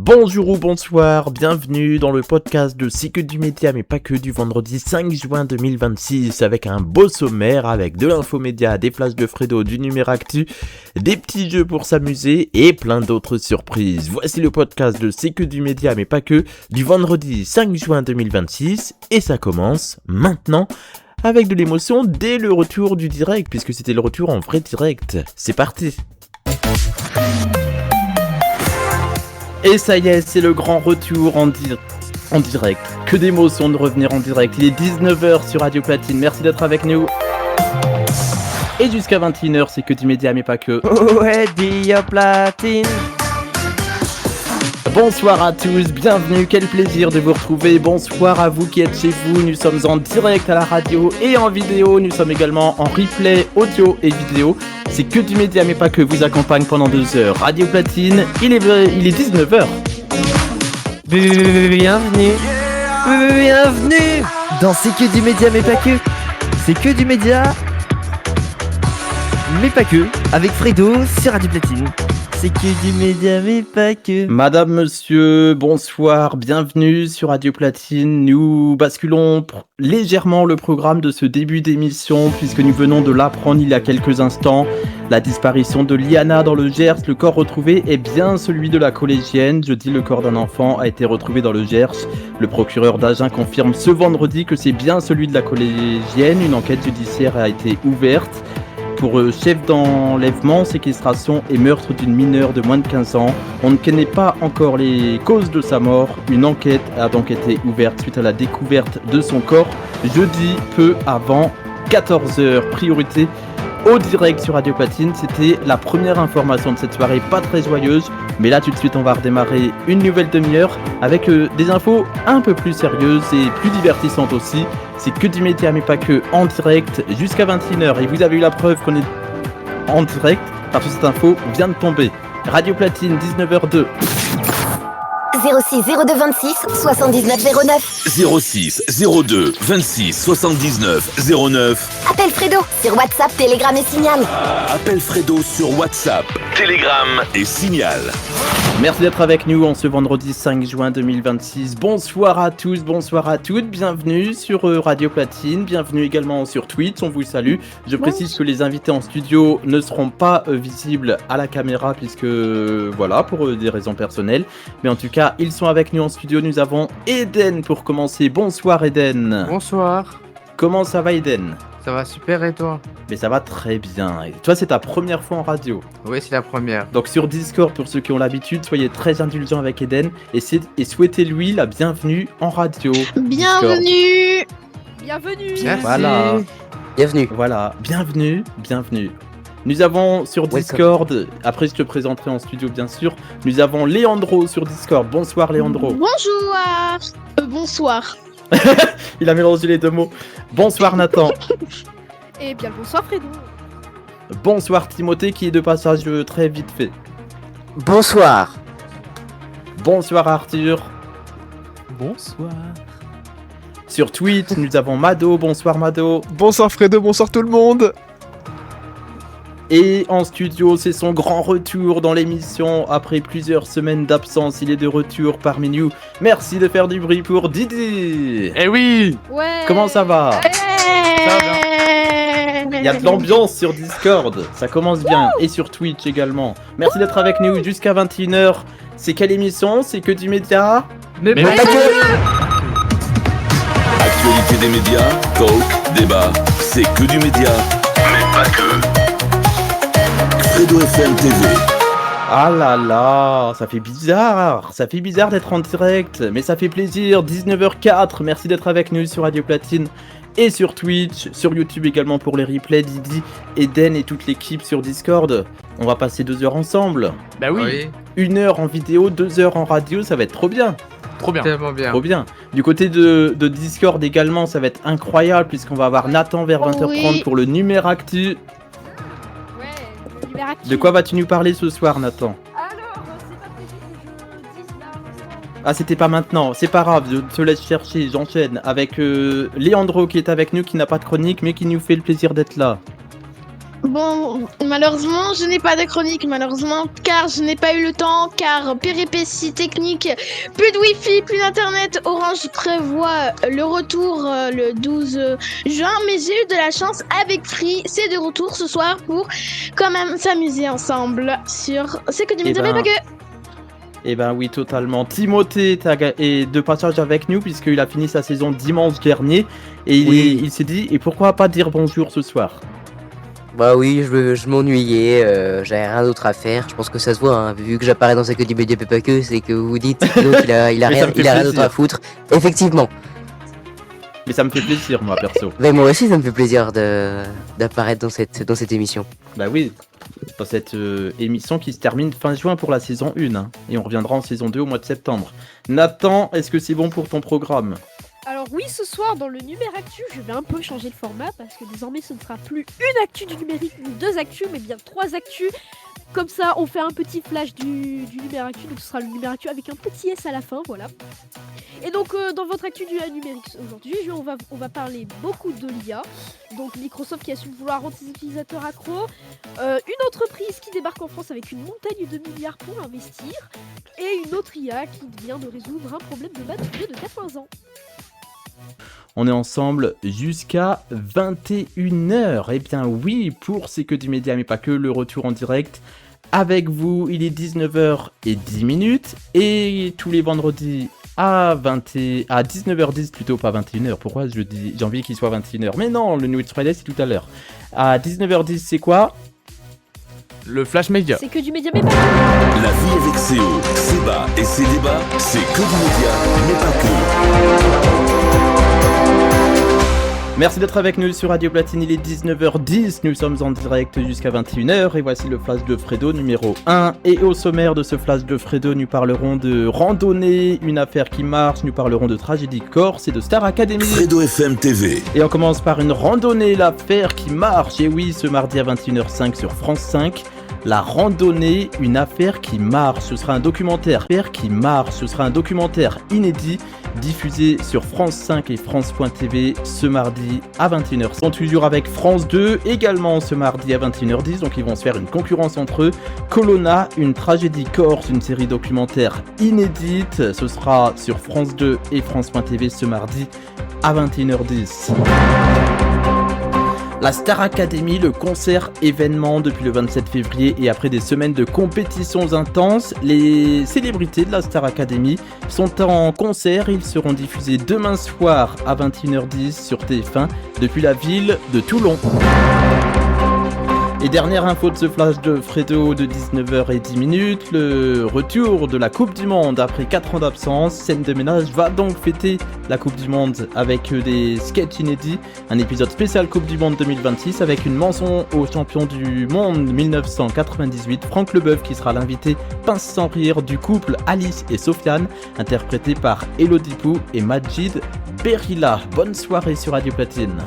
Bonjour ou bonsoir, bienvenue dans le podcast de C'est que du média mais pas que du vendredi 5 juin 2026 avec un beau sommaire avec de l'infomédia, des flashs de Fredo, du Numéractu, des petits jeux pour s'amuser et plein d'autres surprises. Voici le podcast de C'est que du média mais pas que du vendredi 5 juin 2026 et ça commence maintenant avec de l'émotion dès le retour du direct puisque c'était le retour en vrai direct. C'est parti. Et ça y est, c'est le grand retour en direct. Que d'émotion de revenir en direct. Il est 19h sur Radio Platine. Merci d'être avec nous. Et jusqu'à 21h, c'est que du média, mais pas que. Ouais, Radio Platine. Bonsoir à tous, bienvenue, quel plaisir de vous retrouver. Bonsoir à vous qui êtes chez vous. Nous sommes en direct à la radio et en vidéo. Nous sommes également en replay audio et vidéo. C'est que du média mais pas que vous accompagne pendant 2 heures. Radio Platine, il est 19h. Bienvenue dans C'est que du média mais pas que. C'est que du média mais pas que avec Fredo sur Radio Platine. C'est que du média mais pas que. Madame, monsieur, bonsoir, bienvenue sur Radio Platine. Nous basculons légèrement le programme de ce début d'émission puisque nous venons de l'apprendre il y a quelques instants. La disparition de Liana dans le Gers, le corps retrouvé est bien celui de la collégienne. Jeudi, le corps d'un enfant a été retrouvé dans le Gers. Le procureur d'Agen confirme ce vendredi que c'est bien celui de la collégienne. Une enquête judiciaire a été ouverte pour chef d'enlèvement, séquestration et meurtre d'une mineure de moins de 15 ans. On ne connaît pas encore les causes de sa mort. Une enquête a donc été ouverte suite à la découverte de son corps jeudi peu avant 14h. Priorité au direct sur Radio Platine. C'était la première information de cette soirée, pas très joyeuse. Mais là tout de suite on va redémarrer une nouvelle demi-heure avec des infos un peu plus sérieuses et plus divertissantes aussi. C'est que du média mais pas que en direct jusqu'à 21h. Et vous avez eu la preuve qu'on est en direct parce que cette info vient de tomber. Radio Platine 19h02. 06 02 26 79 09. 06 02 26 79 09. Appelle Fredo sur WhatsApp, Telegram et Signal. Appelle Fredo sur WhatsApp, Telegram et Signal. Merci d'être avec nous en ce vendredi 5 juin 2026. Bonsoir à tous, bonsoir à toutes. Bienvenue sur Radio Platine. Bienvenue également sur Twitch. On vous salue. Je précise que les invités en studio ne seront pas visibles à la caméra puisque voilà, pour des raisons personnelles. Mais en tout cas, ils sont avec nous en studio. Nous avons Eden pour commencer. Bonsoir Eden. Bonsoir. Comment ça va Eden ? Ça va super et toi ? Mais ça va très bien. Et toi, c'est ta première fois en radio. Oui, c'est la première. Donc sur Discord, pour ceux qui ont l'habitude, soyez très indulgents avec Eden et souhaitez-lui la bienvenue en radio. Bienvenue. Bienvenue. Merci. Voilà. Bienvenue. Voilà, bienvenue. Nous avons sur Discord, après je te présenterai en studio bien sûr, nous avons Léandro sur Discord. Bonsoir Léandro. Bonjour. Bonsoir. Il a mélangé les deux mots. Bonsoir Nathan. Et bien bonsoir Fredo. Bonsoir Timothée qui est de passage très vite fait. Bonsoir. Bonsoir Arthur. Bonsoir. Sur Twitch, nous avons Mado. Bonsoir Mado. Bonsoir Fredo, bonsoir tout le monde. Et en studio, c'est son grand retour dans l'émission. Après plusieurs semaines d'absence, il est de retour parmi nous. Merci de faire du bruit pour Didi. Eh oui. Ouais. Comment ça va ? Ça Il y a de l'ambiance sur Discord, ça commence bien. Et sur Twitch également. Merci d'être avec nous jusqu'à 21h. C'est quelle émission ? C'est que du média ? Mais pas que. Actualité des médias, talk, débat, c'est que du média, mais pas que. Fredo FM TV. Ah là là, ça fait bizarre d'être en direct, mais ça fait plaisir. 19h04, merci d'être avec nous sur Radio Platine et sur Twitch, sur YouTube également pour les replays. Didi, Eden et toute l'équipe sur Discord. On va passer 2 heures ensemble. Bah oui. 1 heure en vidéo, 2 heures en radio, ça va être trop bien. Trop bien. Tellement bien. Trop bien. Du côté de Discord également, ça va être incroyable puisqu'on va avoir Nathan vers 20h30 Oui. pour le Numéractu. Ouais. De quoi vas-tu nous parler ce soir, Nathan ? Alors, c'est pas prévu que je dise là. Ah, c'était pas maintenant, c'est pas grave, je te laisse chercher, j'enchaîne avec Léandro qui est avec nous, qui n'a pas de chronique mais qui nous fait le plaisir d'être là. Bon, malheureusement, je n'ai pas de chronique, malheureusement, car je n'ai pas eu le temps, car péripéties techniques, plus de wifi, plus d'internet, Orange prévoit le retour le 12 juin, mais j'ai eu de la chance avec Free, c'est de retour ce soir pour quand même s'amuser ensemble sur C'est que du média, mais pas que. Eh ben oui, totalement. Timothée est de passage avec nous puisqu'il a fini sa saison dimanche dernier et il s'est dit, et pourquoi pas dire bonjour ce soir? Bah oui, je m'ennuyais, j'avais rien d'autre à faire. Je pense que ça se voit, hein, vu que j'apparais dans C'est que du média pas que, c'est que vous dites donc il a rien d'autre à foutre. Effectivement. Mais ça me fait plaisir, moi, perso. Mais moi aussi, ça me fait plaisir d'apparaître dans cette émission. Bah oui, dans cette émission qui se termine fin juin pour la saison 1, hein, et on reviendra en saison 2 au mois de septembre. Nathan, est-ce que c'est bon pour ton programme? Alors oui, ce soir dans le Numéro Actu, je vais un peu changer le format parce que désormais ce ne sera plus une actu du numérique ni 2 actus, mais bien 3 actus. Comme ça, on fait un petit flash du Numéro Actu, donc ce sera le Numéro Actu avec un petit S à la fin, voilà. Et donc dans votre actu du numérique aujourd'hui, on va parler beaucoup de l'IA. Donc Microsoft qui assume vouloir rendre ses utilisateurs accros, une entreprise qui débarque en France avec une montagne de milliards pour investir, et une autre IA qui vient de résoudre un problème de maths vieux de 80 ans. On est ensemble jusqu'à 21h. Eh bien oui, pour C'est que du média, mais pas que, le retour en direct. Avec vous, il est 19h10 et tous les vendredis à 19h10 plutôt, pas 21h. Pourquoi j'ai envie qu'il soit 21h? Mais non, le New Friday c'est tout à l'heure. À 19h10, c'est quoi? Le Flash Média. C'est que du média, mais pas que. La vie avec Céo, Seba et ses débats, c'est que du média, mais pas que. Merci d'être avec nous sur Radio Platine, il est 19h10, nous sommes en direct jusqu'à 21h et voici le flash de Fredo numéro 1. Et au sommaire de ce flash de Fredo, nous parlerons de randonnée, une affaire qui marche, nous parlerons de tragédie corse et de Star Academy. Fredo FM TV. Et on commence par une randonnée, l'affaire qui marche, et oui, ce mardi à 21h05 sur France 5. La randonnée, une affaire qui marche, ce sera un documentaire. Affaire qui marche, ce sera un documentaire inédit diffusé sur France 5 et France.tv ce mardi à 21h. Ils sont toujours avec France 2 également ce mardi à 21h10, donc ils vont se faire une concurrence entre eux. Colonna, une tragédie corse, une série documentaire inédite, ce sera sur France 2 et France.tv ce mardi à 21h10. La Star Academy, le concert événement depuis le 27 février et après des semaines de compétitions intenses, les célébrités de la Star Academy sont en concert. Ils seront diffusés demain soir à 21h10 sur TF1 depuis la ville de Toulon. Et dernière info de ce flash de Fredo de 19h10, le retour de la Coupe du Monde après 4 ans d'absence. Scène de ménage va donc fêter la Coupe du Monde avec des sketchs inédits, un épisode spécial Coupe du Monde 2026 avec une mention au champion du monde 1998, Franck Leboeuf, qui sera l'invité pince sans rire du couple Alice et Sofiane, interprété par Elodie Pou et Majid Berilla. Bonne soirée sur Radio Platine.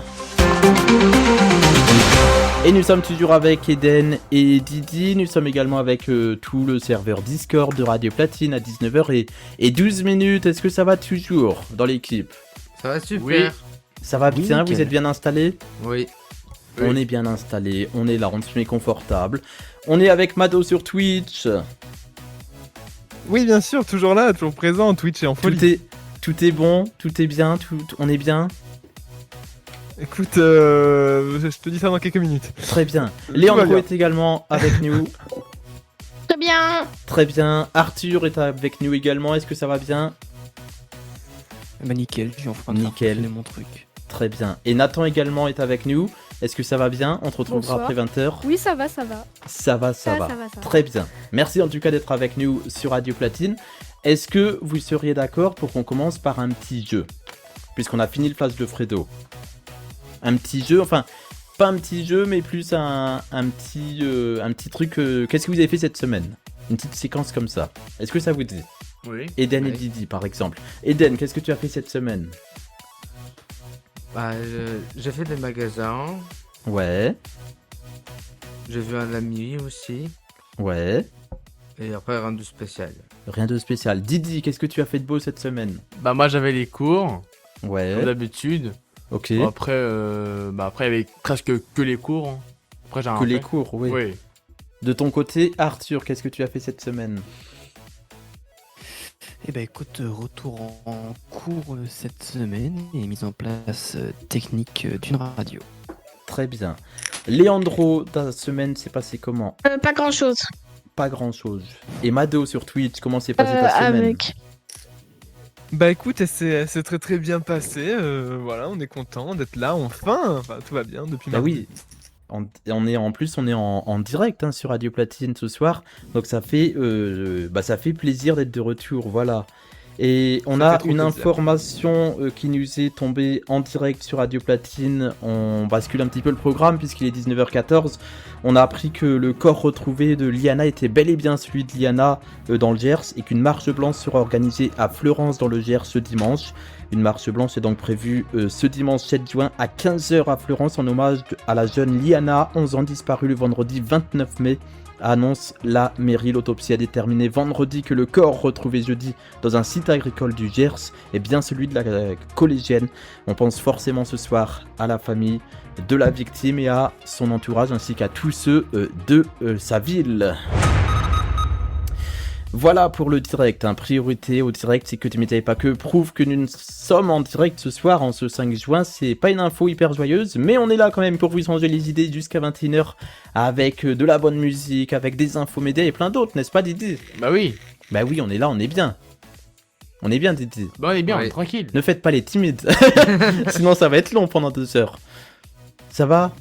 Et nous sommes toujours avec Eden et Didi, nous sommes également avec tout le serveur Discord de Radio Platine à 19h et 12 minutes. Est-ce que ça va toujours dans l'équipe? Ça va super. Oui. Ça va bien, nickel. vous êtes bien installés? Oui. On est bien installés, on est là, on se met confortable. On est avec Mado sur Twitch. Oui, bien sûr, toujours là, toujours présent. Twitch est en folie. Tout est bon, tout est bien, on est bien. Écoute, je te dis ça dans quelques minutes. Très bien. Tout va Léandro bien. est également avec nous. Très bien. Très bien. Arthur est avec nous également. Est-ce que ça va bien? Bah nickel, je suis en train de Nickel. faire mon truc. Très bien. Et Nathan également est avec nous. Est-ce que ça va bien? On te retrouvera Bonsoir. après 20h. Oui, ça va, ça va. Ça va. Ça va. Très bien. Merci en tout cas d'être avec nous sur Radio Platine. Est-ce que vous seriez d'accord pour qu'on commence par un petit jeu? Puisqu'on a fini le flash de Fredo. Un petit jeu, enfin, pas un petit jeu, mais plus un petit truc. Qu'est-ce que vous avez fait cette semaine? Une petite séquence comme ça. Est-ce que ça vous dit? Oui. Eden et Oui. Didi, par exemple. Eden, qu'est-ce que tu as fait cette semaine? Bah, j'ai fait des magasins. Ouais, J'ai vu un ami aussi. ouais. Et après, rien de spécial. Rien de spécial. Didi, qu'est-ce que tu as fait de beau cette semaine? Bah, moi j'avais les cours, Ouais, comme d'habitude. ok. Bon, après, il y avait presque que les cours. Hein. Après, j'ai rien que les fait. cours, oui. Oui. De ton côté, Arthur, qu'est-ce que tu as fait cette semaine? Eh ben écoute, retour en cours cette semaine et mise en place technique d'une radio. Très bien. Leandro, ta semaine s'est passée comment? Pas grand chose. Pas grand-chose. Et Mado sur Twitch, comment s'est passée ta semaine? Avec. Bah écoute, c'est très très bien passé. Voilà, on est content d'être là enfin. Enfin, tout va bien depuis Bah mardi. oui. On est en direct sur Radio Platine ce soir, donc ça fait plaisir d'être de retour, voilà. Et on Ça fait a trop une plaisir. information qui nous est tombée en direct sur Radio Platine. On bascule un petit peu le programme puisqu'il est 19h14. On a appris que le corps retrouvé de Liana était bel et bien celui de Liana dans le Gers et qu'une marche blanche sera organisée à Fleurance dans le Gers ce dimanche. Une marche blanche est donc prévue ce dimanche 7 juin à 15h à Fleurance en hommage à la jeune Liana, 11 ans, disparue le vendredi 29 mai. Annonce la mairie. L'autopsie a déterminé vendredi que le corps retrouvé jeudi dans un site agricole du Gers est bien celui de la collégienne. On pense forcément ce soir à la famille de la victime et à son entourage ainsi qu'à tous ceux de sa ville. Voilà pour le direct, priorité au direct, c'est que tu m'étais pas que prouve que nous sommes en direct ce soir en ce 5 juin, c'est pas une info hyper joyeuse, mais on est là quand même pour vous changer les idées jusqu'à 21h avec de la bonne musique, avec des infos médias et plein d'autres, n'est-ce pas Didi? Bah oui. Bah oui, on est là, on est bien. On est bien Didi. Bah on est bien, on Oui. est tranquille. Ne faites pas les timides, sinon ça va être long pendant 2 heures. Ça va?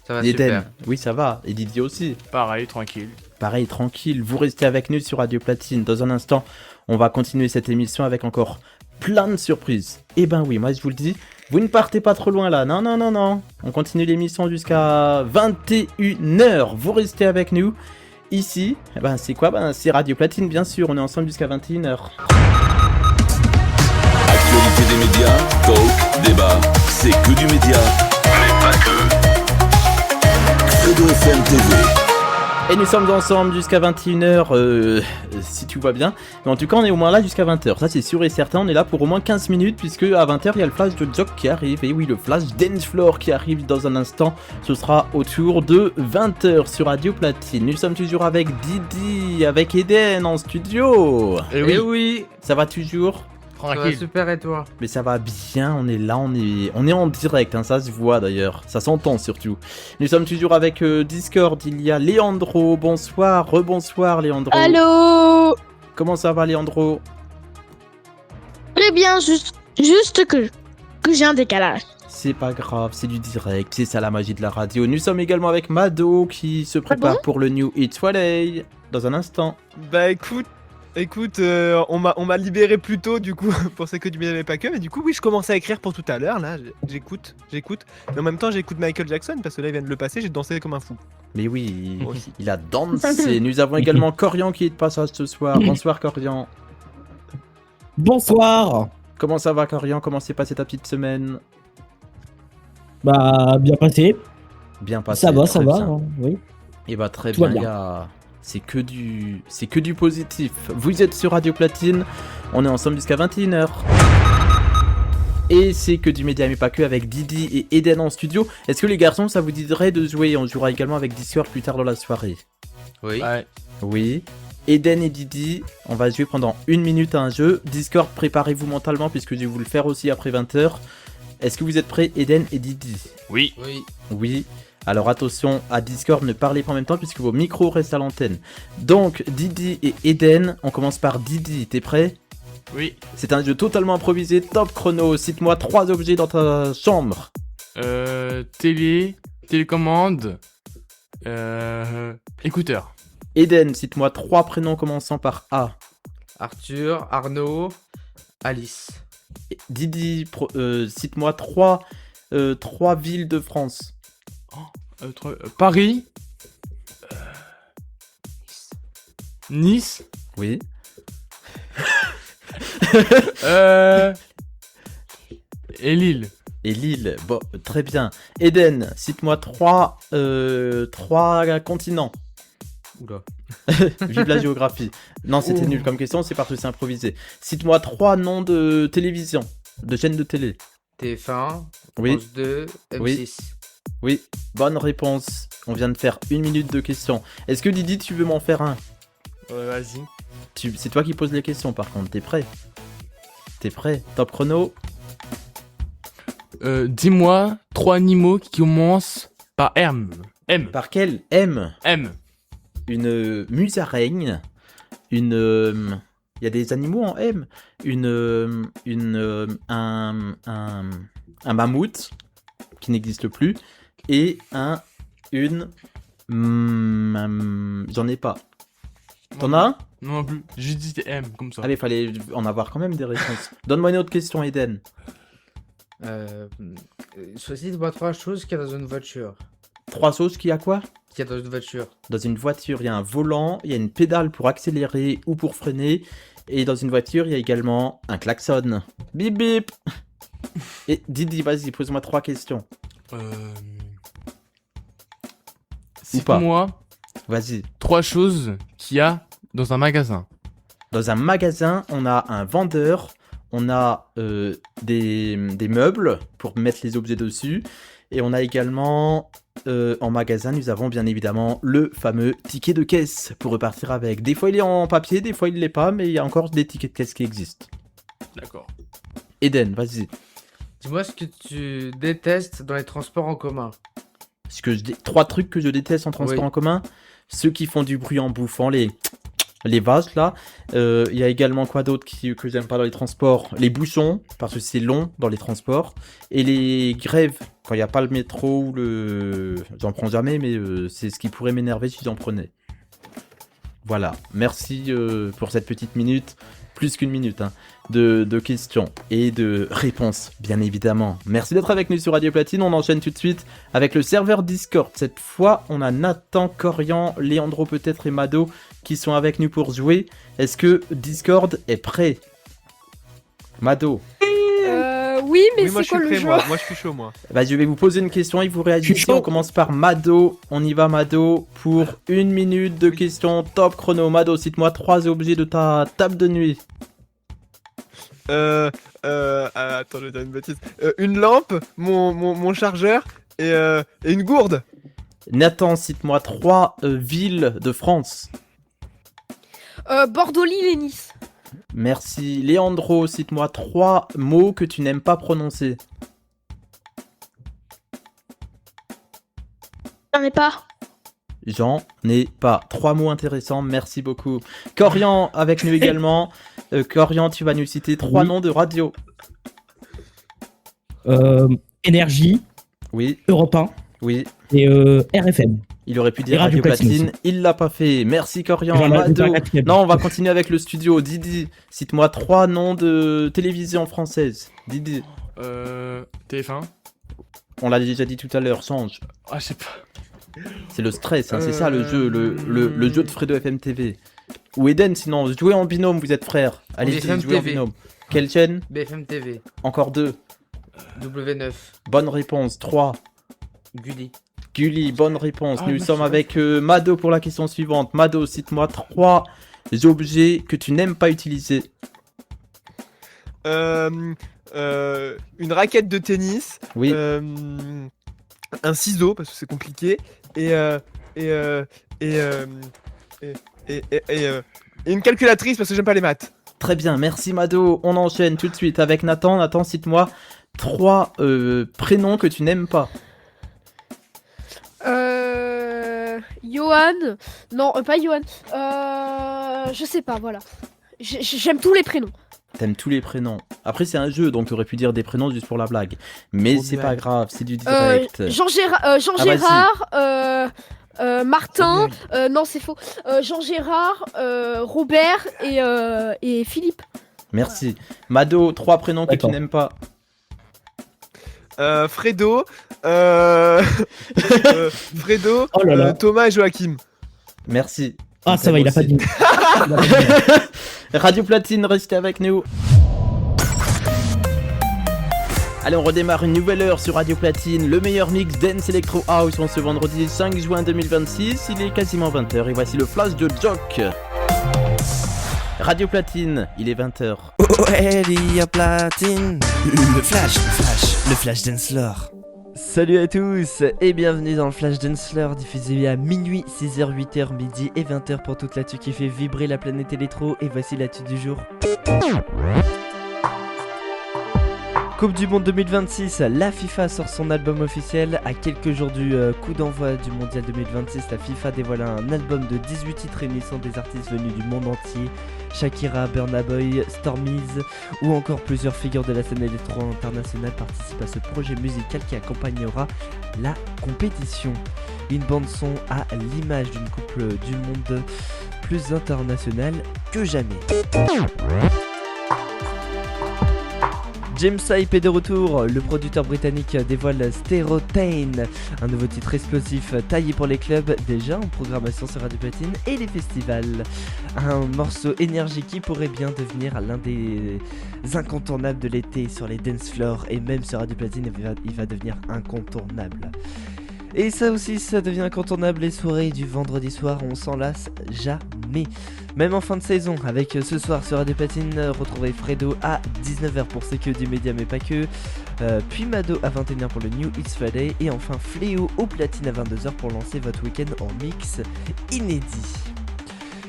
Ça va Eden, super. oui ça va, et Didier aussi. Pareil, tranquille. Pareil, tranquille, vous restez avec nous sur Radio Platine. Dans un instant, on va continuer cette émission avec encore plein de surprises. Et ben oui, moi je vous le dis, vous ne partez pas trop loin là. Non, non, non, non. On continue l'émission jusqu'à 21h. Vous restez avec nous. Ici, eh ben c'est quoi? Ben c'est Radio Platine, bien sûr. On est ensemble jusqu'à 21h. Actualité des médias, talk, débat, c'est que du média, mais pas que. Fredo FM TV. Et nous sommes ensemble jusqu'à 21h, si tu vois bien. Mais en tout cas, on est au moins là jusqu'à 20h. Ça, c'est sûr et certain. On est là pour au moins 15 minutes, puisque à 20h, il y a le flash de Jock qui arrive. Et oui, le flash Dance Floor qui arrive dans un instant. Ce sera autour de 20h sur Radio Platine. Nous sommes toujours avec Didi, avec Eden en studio. Et Eh oui, Ça va toujours? ça va Tranquille. super et toi? Mais ça va bien, on est là, on est en direct, ça se voit d'ailleurs, ça s'entend surtout. Nous sommes toujours avec Discord, il y a Leandro, bonsoir, rebonsoir Leandro. Allô. Comment ça va Leandro? Très bien, juste que j'ai un décalage. C'est pas grave, c'est du direct, c'est ça la magie de la radio. Nous sommes également avec Mado qui se prépare pour le New Hit Soleil dans un instant. Bah écoute, on m'a libéré plus tôt du coup pour C'est que du média mais pas que. Mais du coup oui, je commençais à écrire pour tout à l'heure là. J'écoute. Mais en même temps j'écoute Michael Jackson parce que là il vient de le passer. J'ai dansé comme un fou. Mais oui, Moi aussi. il a dansé. Nous avons également Corian qui est de passage ce soir. Bonsoir Corian. Bonsoir. Comment ça va Corian? Comment s'est passée ta petite semaine? Bah, bien passé. Bien passé. Ça va, très bien. hein, oui. Et bah très Tout va bien, bien. gars. C'est que du positif. Vous êtes sur Radio Platine. On est ensemble jusqu'à 21h. Et c'est que du média mais pas que avec Didi et Eden en studio. Est-ce que les garçons ça vous dirait de jouer? On jouera également avec Discord plus tard dans la soirée. Oui. Ouais. Oui. Eden et Didi, on va jouer pendant 1 minute à un jeu. Discord, préparez-vous mentalement puisque je vais vous le faire aussi après 20h. Est-ce que vous êtes prêts Eden et Didi? Oui. Oui. Oui. Alors attention à Discord, ne parlez pas en même temps puisque vos micros restent à l'antenne. Donc Didi et Eden, on commence par Didi, t'es prêt? Oui. C'est un jeu totalement improvisé, top chrono, cite-moi 3 objets dans ta chambre. Télécommande. Écouteur. Eden, cite-moi 3 prénoms commençant par A. Arthur, Arnaud, Alice. Didi, cite-moi 3 villes de France. Paris. Nice. Oui. Et Lille. Et Lille, bon, très bien. Eden, cite-moi 3 continents. Oula. Vive la géographie. Non, c'était nul comme question, c'est parce que c'est improvisé. Cite-moi 3 noms de télévision, de chaînes de télé. TF1, Oui. France 2, M6. Oui. Oui, bonne réponse. On vient de faire 1 minute de questions. Est-ce que Didi, tu veux m'en faire un? Ouais, vas-y. C'est toi qui poses les questions par contre, t'es prêt? T'es prêt? Top chrono. Dis-moi 3 animaux qui commencent par M. M. Par quel? M. M. Une musaraigne. Il y a des animaux en M. Un mammouth qui n'existe plus. Et j'en ai pas. T'en as un? Non plus. J'ai dit M comme ça. Ah mais fallait en avoir quand même des réponses. Donne-moi une autre question, Eden. Cite-moi 3 choses qu'il y a dans une voiture. 3 choses qu'il y a quoi? Qu'il y a dans une voiture. Dans une voiture, il y a un volant, il y a une pédale pour accélérer ou pour freiner. Et dans une voiture, il y a également un klaxon. Bip bip. Et Didi, vas-y, pose-moi 3 questions. Cite-moi Vas-y. 3 choses qu'il y a dans un magasin. Dans un magasin, on a un vendeur, on a des meubles pour mettre les objets dessus. Et on a également, en magasin, nous avons bien évidemment le fameux ticket de caisse pour repartir avec. Des fois, il est en papier, des fois, il ne l'est pas, mais il y a encore des tickets de caisse qui existent. D'accord. Eden, vas-y. Dis-moi ce que tu détestes dans les transports en commun. 3 trucs que je déteste en transport en commun. Ceux qui font du bruit en bouffant, les vaches là. Il y a également quoi d'autre que j'aime pas dans les transports? Les bouchons, parce que c'est long dans les transports. Et les grèves, quand il n'y a pas le métro ou le... J'en prends jamais, mais c'est ce qui pourrait m'énerver si j'en prenais. Voilà, merci pour cette petite minute. Plus qu'une minute hein, de questions et de réponses, bien évidemment. Merci d'être avec nous sur Radio Platine. On enchaîne tout de suite avec le serveur Discord. Cette fois, on a Nathan, Corian, Léandro peut-être et Mado qui sont avec nous pour jouer. Est-ce que Discord est prêt? Mado? Oui, mais moi, c'est quoi le jeu? moi je suis chaud, moi. Bah, je vais vous poser une question et vous réagissez. On commence par Mado. On y va, Mado, pour 1 minute de questions. Top chrono. Mado, cite-moi 3 objets de ta table de nuit. Attends, je vais dire une bêtise. Une lampe, mon chargeur et une gourde. Nathan, cite-moi 3 villes de France. Bordeaux, Lille et Nice. Merci. Léandro, cite-moi 3 mots que tu n'aimes pas prononcer. J'en ai pas. J'en ai pas. 3 mots intéressants, merci beaucoup. Corian, avec nous également. Corian, tu vas nous citer 3 noms de radio. Énergie. Oui. Europe 1. Oui. Et RFM. Il aurait pu dire Radio Platine, il l'a pas fait. Merci Corian. Mado. Non, on va continuer avec le studio. Didi, cite-moi 3 noms de télévision française. Didi. TF1. On l'a déjà dit tout à l'heure, change. Ah, je sais pas. C'est le stress, hein, c'est ça le jeu, le jeu de Fredo FM TV. Ou Eden, sinon, jouez en binôme, vous êtes frères. Allez, jouez en binôme. Quelle chaîne? BFM TV. Encore 2. W9. Bonne réponse. 3. Gulli. Gulli, bonne réponse. Nous sommes avec Mado pour la question suivante. Mado, cite-moi 3 objets que tu n'aimes pas utiliser. Une raquette de tennis. Oui. Un ciseau, parce que c'est compliqué. Et une calculatrice, parce que j'aime pas les maths. Très bien, merci Mado. On enchaîne tout de suite avec Nathan. Nathan, cite-moi 3 prénoms que tu n'aimes pas. Johan. Non, pas Johan. Je sais pas, voilà. J'aime tous les prénoms. T'aimes tous les prénoms. Après, c'est un jeu, donc t'aurais pu dire des prénoms juste pour la blague. Mais c'est pas grave, c'est du direct. Jean Gérard, Martin. Non, c'est faux. Jean Gérard, Robert et Philippe. Merci. Mado, 3 prénoms que tu n'aimes pas. Fredo, Oh là là. Thomas et Joachim. Merci. Ah, ça va, il a pas dit. Radio Platine, restez avec nous. Allez, on redémarre une nouvelle heure sur Radio Platine, le meilleur mix dance electro house en ce vendredi 5 juin 2026. Il est quasiment 20h et voici le flash de Jock. Radio Platine, il est 20h. Oh, Radio Platine, le flash dance lore. Salut à tous et bienvenue dans le Flash Dancler diffusé à minuit, 6h, 8h, midi et 20h pour toute l'actu qui fait vibrer la planète électro. Et voici l'actu du jour. Coupe du Monde 2026, la FIFA sort son album officiel. À quelques jours du coup d'envoi du Mondial 2026, la FIFA dévoile un album de 18 titres réunissant des artistes venus du monde entier. Shakira, Burna Boy, Stormiz ou encore plusieurs figures de la scène électro internationale participent à ce projet musical qui accompagnera la compétition. Une bande son à l'image d'une coupe du monde plus internationale que jamais. James Hype est de retour, le producteur britannique dévoile Stereotyne, un nouveau titre explosif taillé pour les clubs, déjà en programmation sur Radio Platine et les festivals. Un morceau énergique qui pourrait bien devenir l'un des incontournables de l'été sur les dance floors et même sur Radio Platine il va devenir incontournable. Et ça aussi, ça devient incontournable, les soirées du vendredi soir, on s'en lasse jamais. Même en fin de saison, avec ce soir sur Radio Platine, retrouvez Fredo à 19h pour C'est que du média mais pas que, puis Mado à 21h pour le New It's Friday, et enfin Fléau au platine à 22h pour lancer votre week-end en mix inédit.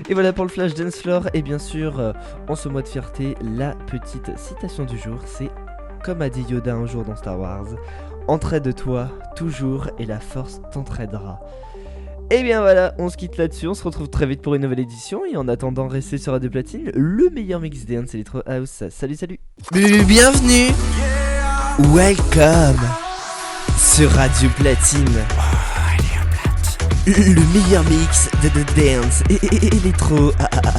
Et voilà pour le Flash Dance Floor, et bien sûr, en ce mois de fierté, la petite citation du jour, c'est comme a dit Yoda un jour dans Star Wars, entraide-toi toujours et la force t'entraidera. Et bien voilà, on se quitte là-dessus, on se retrouve très vite pour une nouvelle édition et en attendant, restez sur Radio Platine, le meilleur mix dance Electro House. Salut. Bienvenue, welcome sur Radio Platine. Le meilleur mix de dance et Electro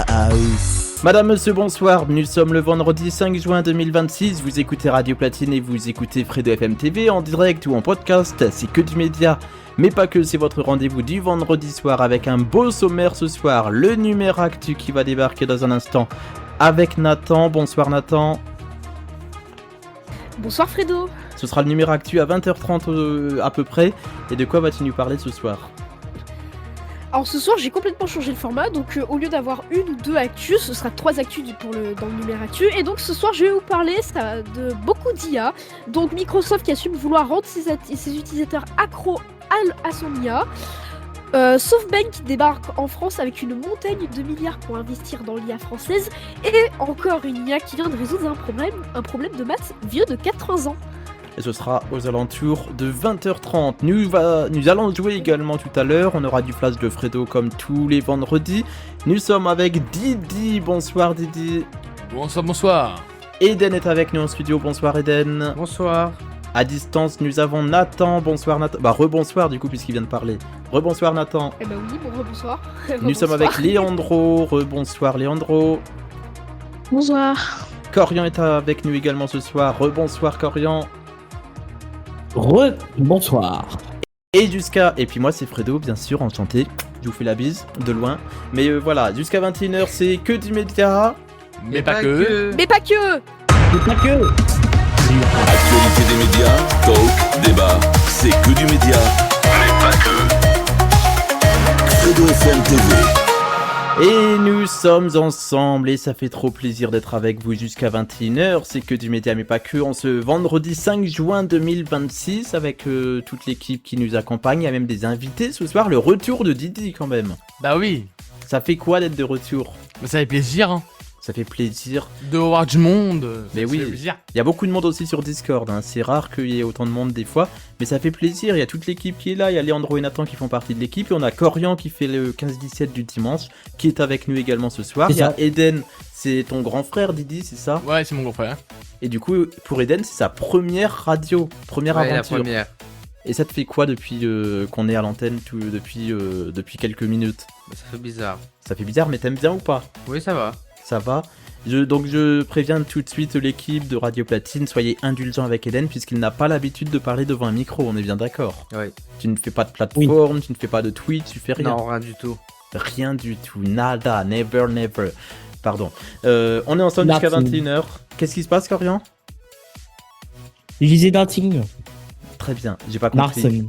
House. Madame, monsieur, bonsoir, nous sommes le vendredi 5 juin 2026, vous écoutez Radio Platine et vous écoutez Fredo FM TV en direct ou en podcast, c'est que du média, mais pas que, c'est votre rendez-vous du vendredi soir avec un beau sommaire ce soir, le numéro actu qui va débarquer dans un instant avec Nathan. Bonsoir Nathan. Bonsoir Fredo. Ce sera le numéro actu à 20h30 à peu près, et de quoi vas-tu nous parler ce soir ? Alors ce soir j'ai complètement changé le format, donc au lieu d'avoir une ou deux actus, ce sera 3 actus dans le numéro actu. Et donc ce soir je vais vous parler de beaucoup d'IA. Donc Microsoft qui assume vouloir rendre ses utilisateurs accros à son IA. SoftBank qui débarque en France avec une montagne de milliards pour investir dans l'IA française. Et encore une IA qui vient de résoudre un problème de maths vieux de 80 ans. Et ce sera aux alentours de 20h30. Nous allons jouer également tout à l'heure. On aura du flash de Fredo comme tous les vendredis. Nous sommes avec Didi. Bonsoir Didi. Bonsoir. Eden est avec nous en studio. Bonsoir Eden. Bonsoir. À distance, nous avons Nathan. Bonsoir Nathan. Bah rebonsoir du coup puisqu'il vient de parler. Rebonsoir Nathan. Eh bah oui, bon rebonsoir. Nous sommes avec Leandro. Rebonsoir Leandro. Bonsoir. Corian est avec nous également ce soir. Rebonsoir Corian. Bonsoir. Et puis moi c'est Fredo, bien sûr, enchanté. Je vous fais la bise, de loin. Mais voilà, jusqu'à 21h, c'est que du média. Mais pas que. Mais pas que. Actualité des médias, talk, débat, c'est que du média, mais pas que. Fredo FM TV. Et nous sommes ensemble et ça fait trop plaisir d'être avec vous jusqu'à 21h. C'est que du média mais pas que, en ce vendredi 5 juin 2026 avec toute l'équipe qui nous accompagne. Il y a même des invités ce soir, le retour de Didi quand même. Bah oui. Ça fait quoi d'être de retour ? Bah ça fait plaisir hein. Ça fait plaisir. De voir du monde. Mais oui, il y a beaucoup de monde aussi sur Discord, hein. C'est rare qu'il y ait autant de monde des fois, mais ça fait plaisir, il y a toute l'équipe qui est là, il y a Leandro et Nathan qui font partie de l'équipe, et on a Corian qui fait le 15-17 du dimanche, qui est avec nous également ce soir. Il y a Eden, c'est ton grand frère Didi, c'est ça ? Ouais, c'est mon grand frère. Et du coup, pour Eden, c'est sa première radio, première aventure. La première. Et ça te fait quoi depuis qu'on est à l'antenne depuis quelques minutes ? Ça fait bizarre. Ça fait bizarre, mais t'aimes bien ou pas ? Oui, ça va. Ça va. Donc je préviens tout de suite l'équipe de Radio Platine, soyez indulgents avec Eden puisqu'il n'a pas l'habitude de parler devant un micro, on est bien d'accord. Oui. Tu ne fais pas de plateforme, tu ne fais pas de Twitch, tu fais rien. Non, rien du tout. Rien du tout, nada, never. Pardon. On est ensemble jusqu'à 21h. Qu'est-ce qui se passe, Corian ? Je disais dating. Très bien, j'ai pas compris. Larson.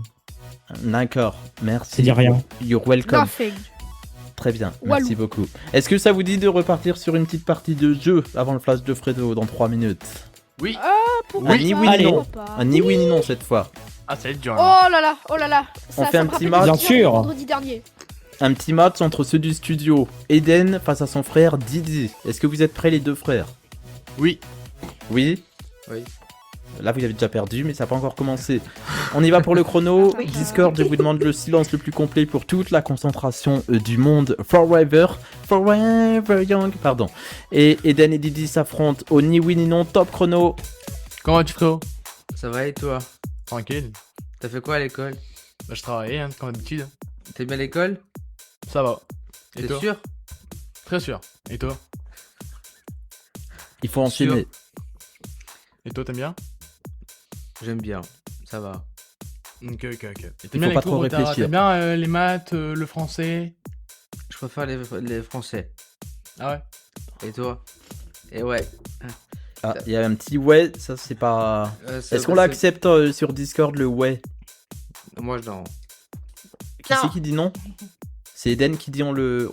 D'accord, merci. C'est dire rien. You're welcome. Nothing. Très bien, merci beaucoup. Est-ce que ça vous dit de repartir sur une petite partie de jeu avant le flash de Fredo dans 3 minutes ? Oui. Pourquoi ni oui ni non. Ni oui ni non cette fois. Ah, ça va être dur. Oh là là, On fait ça un me petit rappelle match. le Bien sûr. vendredi dernier. Un petit match entre ceux du studio. Eden face à son frère Didi. Est-ce que vous êtes prêts les deux frères? Oui. Oui. Oui. Là, vous avez déjà perdu, mais ça n'a pas encore commencé. On y va pour le chrono. Discord, je vous demande le silence le plus complet pour toute la concentration du monde. Forever young. Pardon. Et Eden et Didi s'affrontent au ni oui ni non. Top chrono. Comment vas-tu, frérot? Ça va et toi? Tranquille. T'as fait quoi à l'école? Bah, je travaillais, hein, comme d'habitude. T'aimes bien l'école? Ça va. Et T'es toi? sûr? Très sûr. Et toi? Il faut enchaîner. Et toi, t'aimes bien? J'aime bien, ça va. Ok. Et Il t'aimes faut bien les pas trop cours, réfléchir. t'aimes bien les maths, le français? Je préfère les français. Ah ouais? Et toi? Et ouais. Ah, il y a un petit ouais, ça c'est pas... Est-ce qu'on l'accepte sur Discord, le ouais? Moi, non. Qui c'est qui dit non? C'est Eden qui dit on le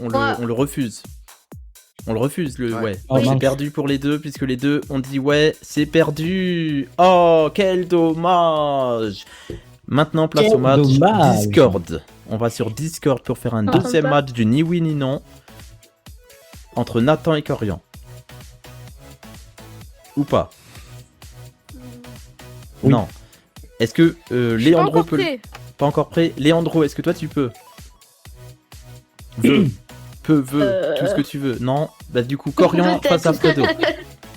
refuse. On le refuse, le ouais. Oh, C'est mince. perdu pour les deux, puisque les deux ont dit ouais, c'est perdu. Oh, quel dommage. Maintenant, place Quel au match dommage. Discord. On va sur Discord pour faire un deuxième sympa. match du ni oui ni non entre Nathan et Corian. Ou pas? Oui. Non. Est-ce que Je suis pas Léandro encore peut... prêt. Pas encore prêt. Léandro, est-ce que toi tu peux? Veux. Tout ce que tu veux. Non. Bah du coup, Corian Peut-être. face à Fredo.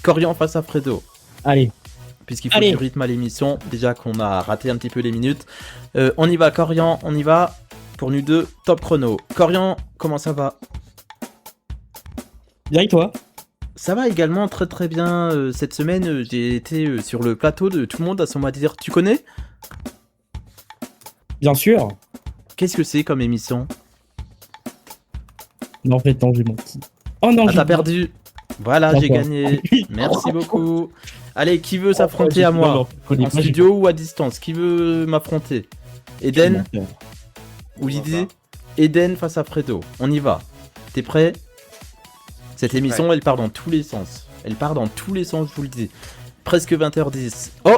Corian face à Fredo. Allez. Puisqu'il faut Allez. du rythme à l'émission. Déjà qu'on a raté un petit peu les minutes. On y va, Corian, on y va. Pour nous deux, top chrono. Corian, comment ça va? Bien et toi? Ça va également très très bien. Cette semaine, j'ai été sur le plateau de Tout le monde à son mot à dire. Tu connais? Bien sûr. Qu'est-ce que c'est comme émission? Non, en fait, non, j'ai menti. Oh non, Ah, j'ai t'as perdu. Voilà, j'ai D'accord. gagné. Merci beaucoup. Allez, qui veut s'affronter j'ai à moi? pas, je connais En pas, j'ai studio ou à distance? Qui veut m'affronter? Eden ou Lydie? Eden face à Fredo. On y va. T'es prêt? Cette émission, elle part dans tous les sens. Elle part dans tous les sens, je vous le dis. Presque 20h10. Oh!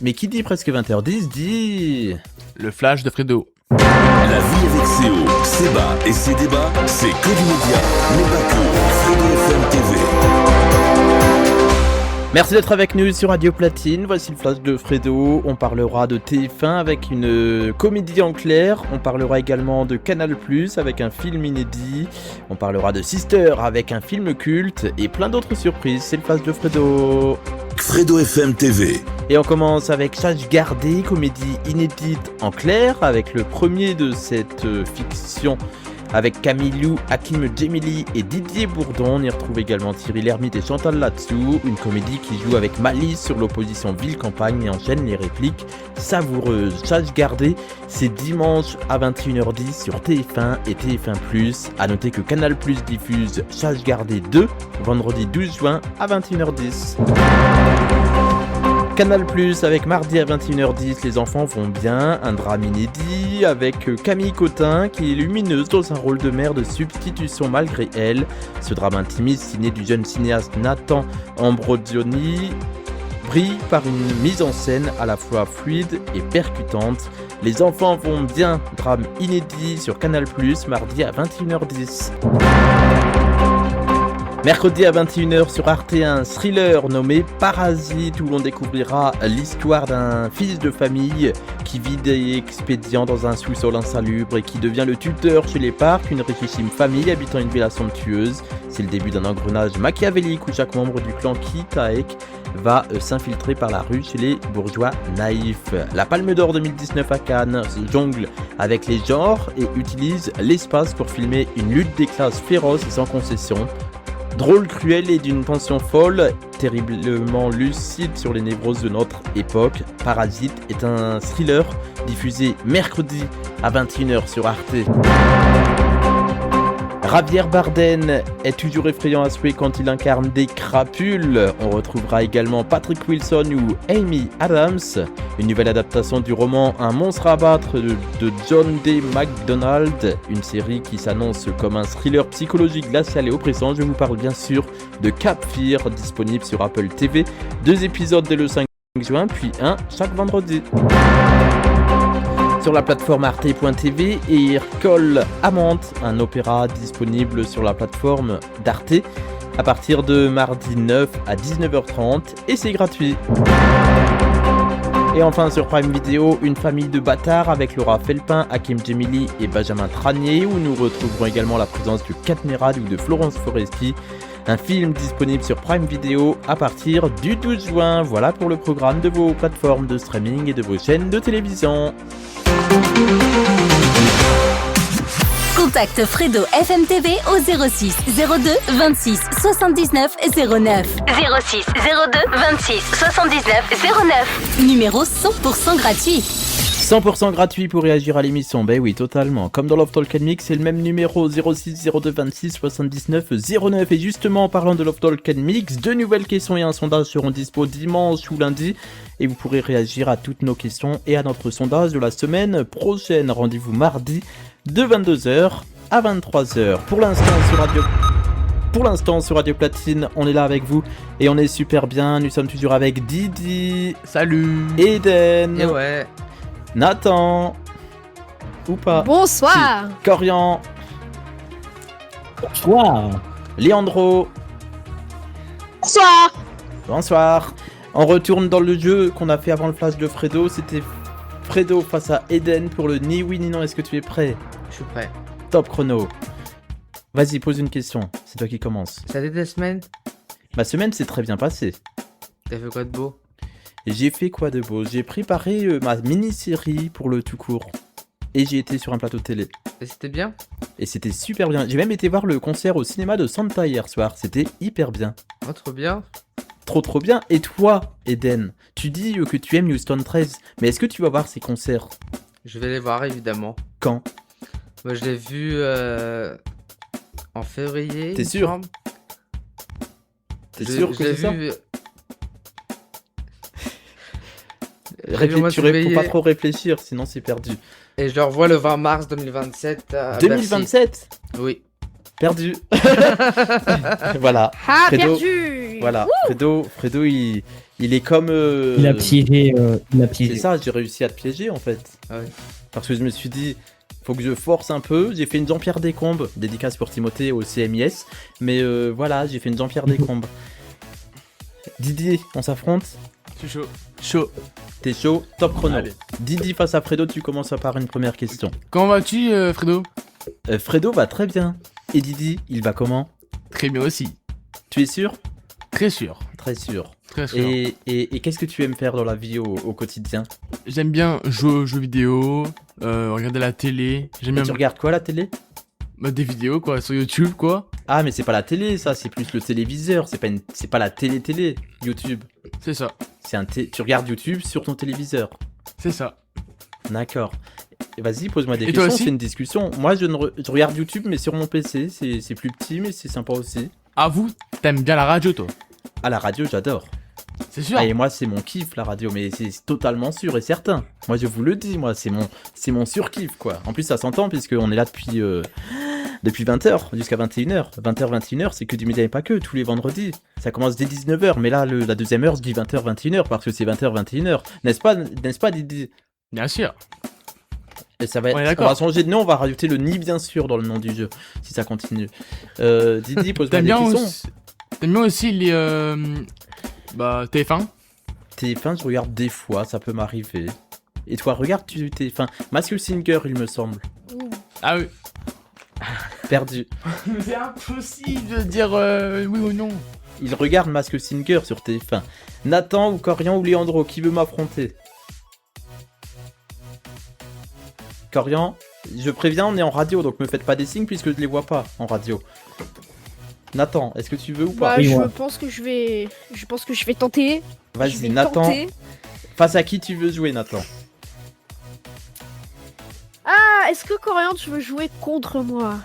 Mais qui dit presque 20h10 dit... Le flash de Fredo. La vie avec CO, ses bas et ses débats, c'est que du média, mais pas que. Fredo FM TV. Merci d'être avec nous sur Radio Platine. Voici le flash de Fredo. On parlera de TF1 avec une comédie en clair. On parlera également de Canal+ avec un film inédit. On parlera de Sister avec un film culte et plein d'autres surprises. C'est le flash de Fredo. Fredo FM TV. Et on commence avec Sage Gardé, comédie inédite en clair, avec le premier de cette fiction avec Camille Lou, Hakim Djemili et Didier Bourdon. On y retrouve également Thierry Lhermitte et Chantal Latsou, une comédie qui joue avec malice sur l'opposition ville-campagne et enchaîne les répliques savoureuses. Sage Gardé, c'est dimanche à 21h10 sur TF1 et TF1+. A noter que Canal+ diffuse Sage Gardé 2, vendredi 12 juin à 21h10. Canal+ avec mardi à 21h10, Les enfants vont bien, un drame inédit avec Camille Cotin qui est lumineuse dans un rôle de mère de substitution malgré elle. Ce drame intimiste signé du jeune cinéaste Nathan Ambrosioni brille par une mise en scène à la fois fluide et percutante. Les enfants vont bien, drame inédit sur Canal+, mardi à 21h10. Mercredi à 21h sur Arte, un thriller nommé Parasite où l'on découvrira l'histoire d'un fils de famille qui vit des expédients dans un sous-sol insalubre et qui devient le tuteur chez les parcs, une richissime famille habitant une villa somptueuse. C'est le début d'un engrenage machiavélique où chaque membre du clan Kitaek va s'infiltrer par la rue chez les bourgeois naïfs. La Palme d'Or 2019 à Cannes jongle avec les genres et utilise l'espace pour filmer une lutte des classes féroce et sans concession. Drôle, cruel et d'une tension folle, terriblement lucide sur les névroses de notre époque, Parasite est un thriller diffusé mercredi à 21h sur Arte. Javier Bardem est toujours effrayant à souhait quand il incarne des crapules. On retrouvera également Patrick Wilson ou Amy Adams, une nouvelle adaptation du roman Un monstre à abattre de John D. MacDonald, une série qui s'annonce comme un thriller psychologique glacial et oppressant. Je vous parle bien sûr de Cap Fear, disponible sur Apple TV. 2 épisodes dès le 5 juin, puis un chaque vendredi. sur la plateforme arte.tv et Hercule Amante, un opéra disponible sur la plateforme d'Arte à partir de mardi 9 à 19h30 et c'est gratuit. Et enfin sur Prime Video, une famille de bâtards avec Laura Felpin, Hakim Djemili et Benjamin Tranier, où nous retrouverons également la présence de Kat Merad ou de Florence Foresti. Un film disponible sur Prime Video à partir du 12 juin. Voilà pour le programme de vos plateformes de streaming et de vos chaînes de télévision. Contacte Fredo FMTV au 06 02 26 79 09. 06 02 26 79 09. Numéro 100% gratuit. 100% gratuit pour réagir à l'émission, ben oui, totalement. Comme dans Love Talk Mix, c'est le même numéro 06 02 26 79 09. Et justement, en parlant de Love Talk Mix, 2 nouvelles questions et un sondage seront dispo dimanche ou lundi. Et vous pourrez réagir à toutes nos questions et à notre sondage de la semaine prochaine. Rendez-vous mardi de 22h à 23h. Pour l'instant sur Radio Platine, on est là avec vous et on est super bien. Nous sommes toujours avec Didi. Salut. Eden. Et ouais. Nathan. Ou pas. Bonsoir. Si. Corian. Bonsoir. Leandro. Bonsoir. Bonsoir. On retourne dans le jeu qu'on a fait avant le flash de Fredo. C'était Fredo face à Eden pour le ni oui ni non. Est-ce que tu es prêt? Je suis prêt. Top chrono. Vas-y, pose une question. C'est toi qui commence. Ça a été ta semaine? Ma semaine s'est très bien passée. T'as fait quoi de beau? Et j'ai fait quoi de beau? J'ai préparé ma mini-série pour le tout court. Et j'ai été sur un plateau de télé. Et c'était bien? Et c'était super bien. J'ai même été voir le concert au cinéma de Santa hier soir. C'était hyper bien. Oh, trop bien. Trop bien. Et toi, Eden, tu dis que tu aimes Houston 13. Mais est-ce que tu vas voir ces concerts? Je vais les voir évidemment. Quand? Moi je l'ai vu en février. T'es sûr? T'es sûr que c'est ça? Tu réponds pas trop réfléchir, sinon c'est perdu. Et je le revois le 20 mars 2027 à 2027 Bercy. Oui. Perdu. Voilà. Ah, Fredo, perdu. Voilà. Fredo, il est comme... Il a piégé. C'est ça, j'ai réussi à te piéger en fait. Ah oui. Parce que je me suis dit, faut que je force un peu. J'ai fait une Jean-Pierre Descombes, dédicace pour Timothée au CMIS. Mais voilà, j'ai fait une Jean-Pierre Descombes. Didi, on s'affronte? Je suis chaud. Chaud. T'es chaud? Top chrono. Allez. Didi face à Fredo, tu commences par une première question. Comment vas-tu, Fredo? Fredo va très bien. Et Didi, il va comment? Très bien aussi. Tu es sûr? Très sûr. Très sûr. Très sûr. Et qu'est-ce que tu aimes faire dans la vie au quotidien? J'aime bien jouer aux jeux vidéo, regarder la télé. J'aime bien... Tu regardes quoi, la télé? Bah, des vidéos, quoi, sur YouTube, quoi. Ah, mais c'est pas la télé, ça, c'est plus le téléviseur. C'est pas la télé, YouTube. C'est ça. Tu regardes YouTube sur ton téléviseur. C'est ça. D'accord. Vas-y, pose-moi des Et toi questions, aussi c'est une discussion. Moi, je regarde YouTube, mais sur mon PC. C'est plus petit, mais c'est sympa aussi. Ah, vous, t'aimes bien la radio, toi? Ah, la radio, j'adore. C'est sûr. Ah, et moi, c'est mon kiff, la radio, mais c'est totalement sûr et certain. Moi, je vous le dis, moi, c'est mon surkiff, quoi. En plus, ça s'entend, puisqu'on est là depuis 20h jusqu'à 21h. 20h, 21h, c'est que du média et pas que, tous les vendredis. Ça commence dès 19h, mais là, la deuxième heure, je dis 20h, 21h, parce que c'est 20h, 21h. N'est-ce pas, Didi? Bien sûr. Et ça va être... On va changer de nom, on va rajouter le ni bien sûr dans le nom du jeu, si ça continue. Didi, pose-moi des questions. T'aimes bien aussi les... TF1? TF1, je regarde des fois, ça peut m'arriver. Et toi, regardes-tu TF1? Masked Singer, il me semble. Ah oui. Perdu. C'est impossible de dire oui ou non. Il regarde Masked Singer sur TF1. Nathan ou Corian ou Leandro, qui veut m'affronter? Corian, je préviens, on est en radio, donc me faites pas des signes puisque je les vois pas en radio. Nathan, est-ce que tu veux ou pas? Bah, je pense que je vais tenter. Vas-y, Nathan. Face à qui tu veux jouer, Nathan? Ah, est-ce que Corian, tu veux jouer contre moi?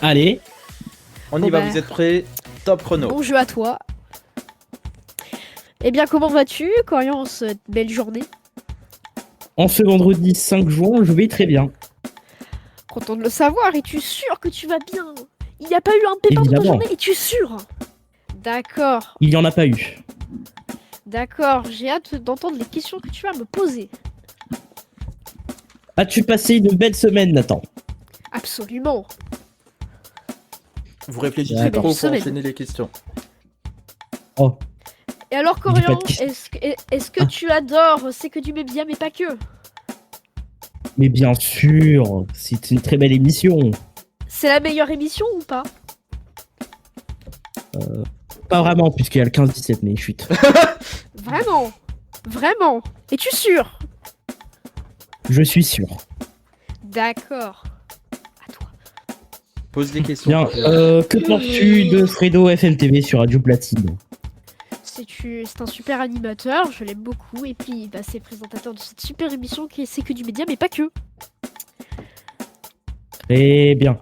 Allez. On y va, vous êtes prêts? Top chrono. Bon jeu à toi. Eh bien, comment vas-tu, Corian, cette belle journée? En ce vendredi 5 juin, je vais très bien. Content de le savoir, es-tu sûr que tu vas bien? Il n'y a pas eu un pépin dans ta journée, es-tu sûr? D'accord. Il n'y en a pas eu. D'accord, j'ai hâte d'entendre les questions que tu vas me poser. As-tu passé une belle semaine, Nathan? Absolument. Vous réfléchissez D'accord. trop, faut Semaine. enchaîner les questions. Oh, Et alors, Dis pas Corian, de question. est-ce que tu adores C'est que du média, mais pas que? mais bien sûr, c'est une très belle émission. C'est la meilleure émission ou pas? Pas vraiment, puisqu'il y a le 15-17, mais chut. Vraiment? Vraiment? Es-tu sûr? Je suis sûr. D'accord. Pose les questions. Bien, que penses-tu de Fredo FMTV sur Radio Platine? C'est un super animateur, je l'aime beaucoup, et puis bah, c'est présentateur de cette super émission qui est C'est que du média, mais pas que. Très bien.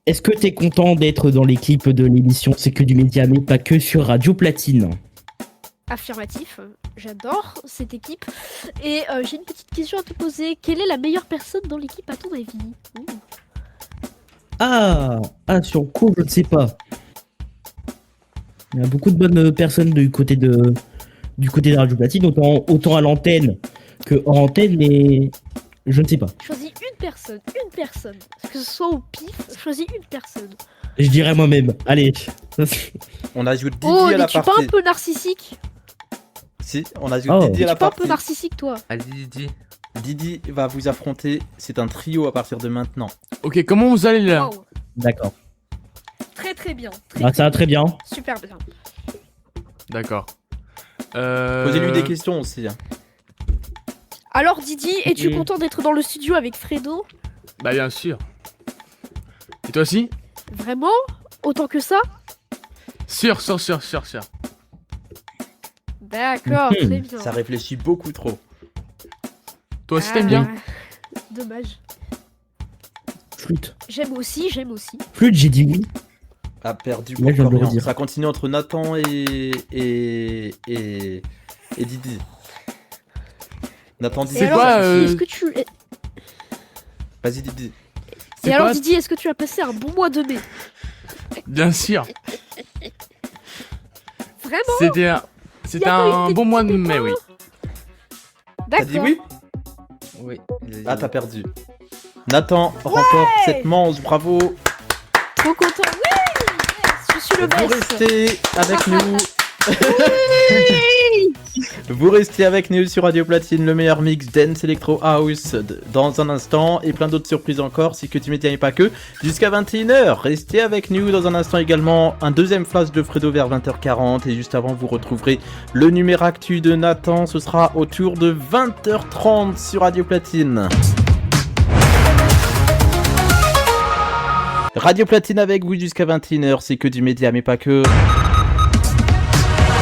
Est-ce que t'es content d'être dans l'équipe de l'émission C'est que du média, mais pas que sur Radio Platine? Affirmatif, j'adore cette équipe. Et j'ai une petite question à te poser. Quelle est la meilleure personne dans l'équipe à ton avis? Ouh. Ah, sur le coup, je ne sais pas. Il y a beaucoup de bonnes personnes du côté de Radio Platine, autant à l'antenne que hors antenne, mais je ne sais pas. Choisis une personne. Que ce soit au pif, choisis une personne. Je dirais moi-même. Allez. On ajoute Didi Oh, à la n'es-tu pas partie. un peu narcissique? Si, on ajoute Oh. Didi à la N'es-tu pas un partie. peu narcissique, toi? Allez, Didi. Didi va vous affronter. C'est un trio à partir de maintenant. Ok, comment vous allez là? Wow. D'accord. Très très bien. Ah, ça va très bien. Super bien. D'accord. Posez-lui des questions aussi. Hein. Alors Didi, es-tu Mhm. content d'être dans le studio avec Fredo? Bah bien sûr. Et toi aussi? Vraiment? Autant que ça? Sûr. D'accord, Mhm. très bien. Ça réfléchit beaucoup trop. Toi aussi t'aimes bien? Dommage. Flûte. J'aime aussi. Flûte, j'ai dit oui. A perdu Là, pour je viens de le Corian. redire. Ça continue entre Nathan et Didi. Nathan dit Et alors, quoi, Didi, est-ce que tu... Vas-y Didi. C'est Et alors quoi Didi, est-ce que tu as passé un bon mois de mai? Bien sûr. Vraiment? C'était Y a pas eu un des bon mois de petits mai, pépins? oui. T'as dit D'accord. oui? Oui. Ah, t'as perdu. Nathan remporte cette manche, bravo. Trop content. Oui, yes, je suis le Vous best. restez avec nous. Vous restez avec nous sur Radio Platine, le meilleur mix dance electro house dans un instant et plein d'autres surprises encore, si que tu médias et pas que, jusqu'à 21h. Restez avec nous dans un instant également, un deuxième flash de Fredo vers 20h40 et juste avant vous retrouverez le numéro actu de Nathan, ce sera autour de 20h30 sur Radio Platine. Radio Platine avec vous jusqu'à 21h, c'est que du média mais pas que.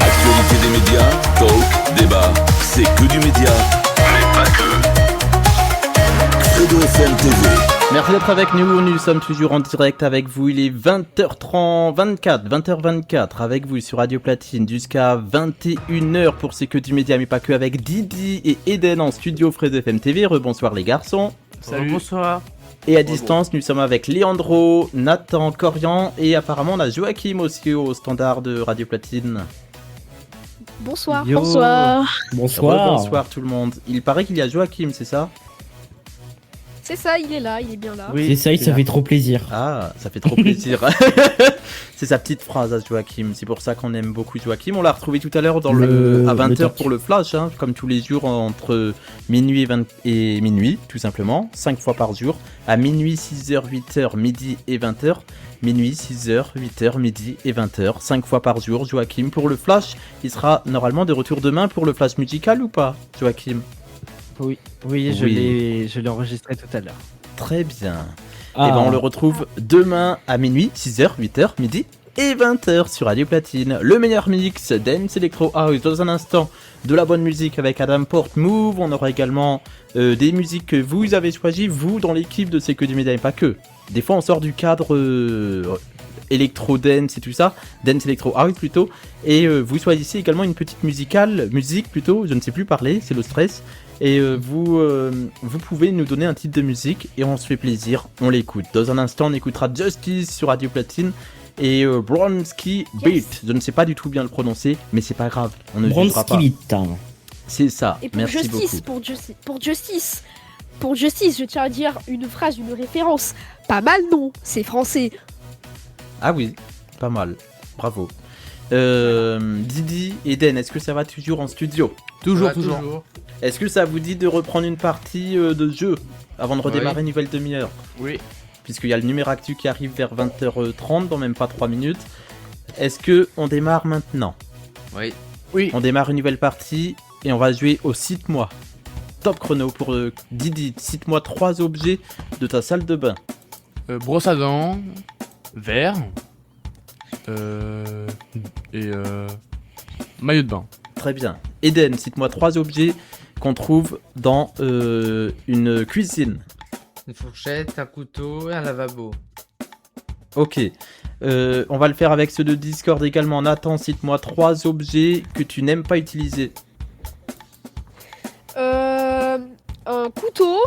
Actualité des médias, talk, débat, c'est que du média, mais pas que. Fredo FM TV. Merci d'être avec nous sommes toujours en direct avec vous, il est 20h24 avec vous sur Radio Platine jusqu'à 21h pour C'est que du média mais pas que avec Didi et Eden en studio Fredo FM TV, rebonsoir les garçons. Salut. Bonsoir. Et à distance nous sommes avec Leandro, Nathan, Corian et apparemment on a Joachim aussi au standard de Radio Platine. Bonsoir. Yo. Bonsoir. Bonsoir. Bonsoir tout le monde. Il paraît qu'il y a Joachim, c'est ça? C'est ça, il est là, il est bien là. C'est ça, ça fait trop plaisir. Ah, ça fait trop plaisir. C'est sa petite phrase à Joachim, c'est pour ça qu'on aime beaucoup Joachim. On l'a retrouvé tout à l'heure dans à Le 20h top. pour le flash, hein, comme tous les jours entre minuit et minuit, tout simplement, 5 fois par jour. À minuit, 6h, 8h, midi et 20h. Minuit, 6h, 8h, midi et 20h, 5 fois par jour, Joachim pour le flash. Il sera normalement de retour demain pour le flash musical ou pas, Joachim? Oui, je l'ai enregistré tout à l'heure. Très bien. Ah. Et ben on le retrouve demain à minuit, 6h, 8h, midi et 20h sur Radio Platine. Le meilleur mix dance electro house dans un instant. De la bonne musique avec Adam Porte Move. On aura également des musiques que vous avez choisies, vous dans l'équipe de C'est que du média et pas que. Des fois on sort du cadre électro dance et tout ça, dance electro house plutôt. Et vous choisissez également une petite musique plutôt, je ne sais plus parler, c'est le stress. Et vous pouvez nous donner un titre de musique et on se fait plaisir, on l'écoute. Dans un instant, on écoutera Justice sur Radio Platine et Bronski Beat. Je ne sais pas du tout bien le prononcer, mais c'est pas grave, on ne jugera pas. Bronski Beat. C'est ça, Et pour merci Justice, beaucoup. pour Justice, pour justice, je tiens à dire une phrase, une référence. Pas mal, non, c'est français. Ah oui, pas mal. Bravo. Didi, Eden, est-ce que ça va toujours en studio? Toujours. Est-ce que ça vous dit de reprendre une partie de jeu avant de redémarrer une nouvelle demi-heure? Oui. Puisqu'il y a le numéro actu qui arrive vers 20h30, dans même pas 3 minutes. Est-ce que on démarre maintenant? Oui. On démarre une nouvelle partie et on va jouer au cite-moi. Top chrono pour Didi. Cite-moi 3 objets de ta salle de bain. Brosse à dents, verre, et maillot de bain. Très bien. Eden, cite-moi 3 objets qu'on trouve dans une cuisine. Une fourchette, un couteau et un lavabo. Ok. On va le faire avec ceux de Discord également. Nathan, cite-moi 3 objets que tu n'aimes pas utiliser. Un couteau,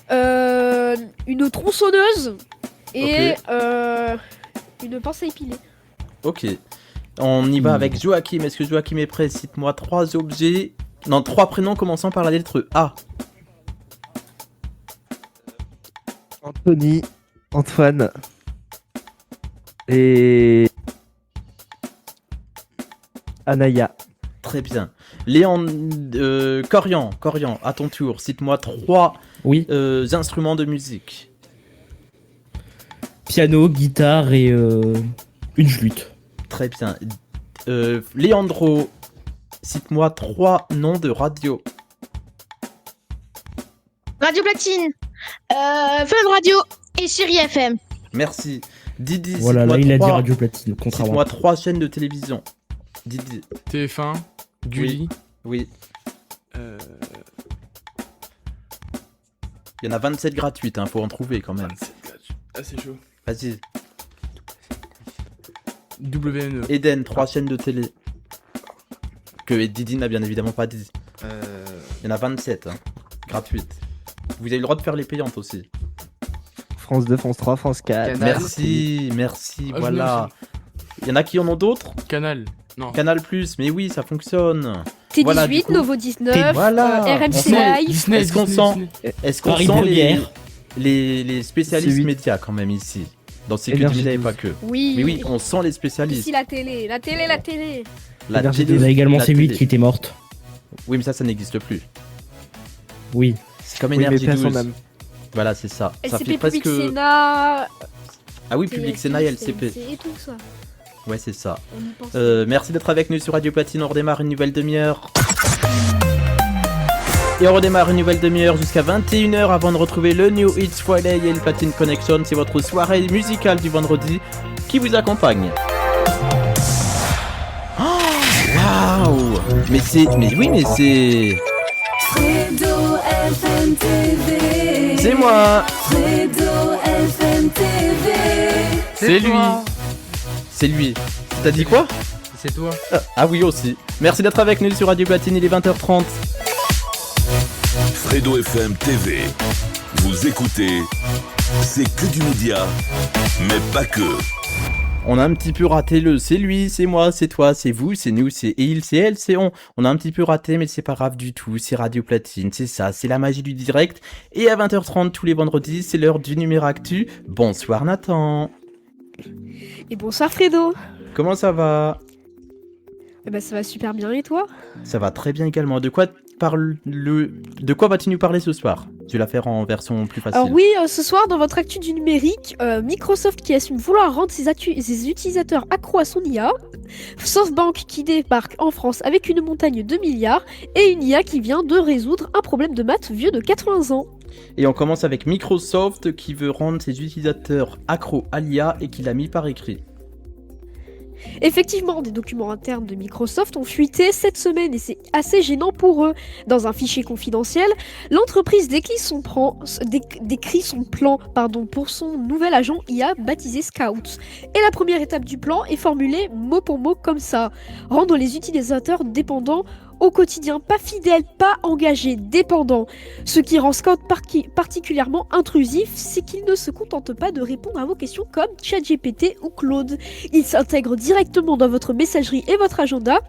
une tronçonneuse et une pince à épiler. Ok. On y va avec Joachim. Est-ce que Joachim est prêt? Cite-moi 3 objets. Non, 3 prénoms commençant par la lettre A. Anthony, Antoine et Anaya. Très bien. Léon, Corian, à ton tour. Cite-moi 3 instruments de musique. Piano, guitare et une flûte. Très bien. Leandro, cite-moi 3 noms de radio. Radio Platine, Fun Radio et Chérie FM. Merci. Didi, Voilà, là cite-moi il a dit 3 Radio Platine, contrairement. Cite-moi 3 chaînes de télévision. Didi. TF1, Gulli. Oui. Il y en a 27 gratuites, faut en trouver quand même. 27 gratuites. Ah, c'est chaud. Vas-y. WNE. Eden, 3 chaînes de télé. Que Didi n'a bien évidemment pas dit. Il y en a 27, gratuites. Vous avez le droit de faire les payantes aussi. France 2, France 3, France 4. Merci, Ah, voilà. Il y en a qui en ont d'autres? Canal. Non. Canal+, mais oui, ça fonctionne. T18, Voilà, du coup. Novo 19, Voilà. RMC Live. Disney, Est-ce qu'on Disney. sent les spécialistes C8. médias quand même ici? Dans CQ Énergie Média et 12. pas que. Oui. Mais oui, on sent les spécialistes. Ici la télé. La Il télé- y a également la C8 télé. qui était morte. Oui, mais ça n'existe plus. Oui. C'est comme Oui, mais Énergie paix à son 12. âme. Voilà, c'est ça. Ça LCP fait presque. Public Sénat. Ah oui, Public Sénat et LCP. Et tout ça. Ouais, c'est ça. On y pense. Merci d'être avec nous sur Radio Platine. On redémarre une nouvelle demi-heure. Et on redémarre une nouvelle demi-heure jusqu'à 21h avant de retrouver le New Hits Friday et le Platine Connection. C'est votre soirée musicale du vendredi qui vous accompagne. Oh, waouh! Mais c'est. Fredo FM TV. C'est moi! Fredo FM TV. C'est lui! C'est lui. T'as dit quoi? C'est toi. Ah oui, aussi. Merci d'être avec nous sur Radio Platine, il est 20h30. Fredo FM TV. Vous écoutez, c'est que du média, mais pas que. On a un petit peu raté le c'est lui, c'est moi, c'est toi, c'est vous, c'est nous, c'est il, c'est elle, c'est on. On a un petit peu raté, mais c'est pas grave du tout. C'est Radio Platine, c'est ça, c'est la magie du direct. Et à 20h30 tous les vendredis, c'est l'heure du numéro actu. Bonsoir Nathan. Et bonsoir Fredo. Comment ça va? Eh ben ça va super bien et toi? Ça va très bien également. De quoi vas-tu nous parler ce soir? Tu vas la faire en version plus facile. Alors oui, ce soir dans votre actu du numérique, Microsoft qui assume vouloir rendre ses utilisateurs accros à son IA, SoftBank qui débarque en France avec une montagne de milliards et une IA qui vient de résoudre un problème de maths vieux de 80 ans. Et on commence avec Microsoft qui veut rendre ses utilisateurs accros à l'IA et qui l'a mis par écrit. Effectivement, des documents internes de Microsoft ont fuité cette semaine et c'est assez gênant pour eux. Dans un fichier confidentiel, l'entreprise décrit son plan pour son nouvel agent IA baptisé Scout. Et la première étape du plan est formulée mot pour mot comme ça. Rendre les utilisateurs dépendants au quotidien, pas fidèles, pas engagés, dépendants. Ce qui rend Scout particulièrement intrusif, c'est qu'il ne se contente pas de répondre à vos questions comme ChatGPT ou Claude. Il s'intègre directement dans votre messagerie et votre agenda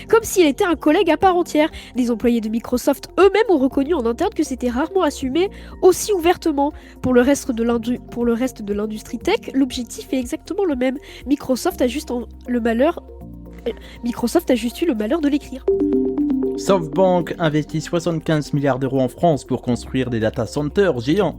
comme s'il était un collègue à part entière. Les employés de Microsoft eux-mêmes ont reconnu en interne que c'était rarement assumé aussi ouvertement. Pour le reste de l'industrie tech, l'objectif est exactement le même. Microsoft a juste eu le malheur de l'écrire. SoftBank investit 75 milliards d'euros en France pour construire des data centers géants.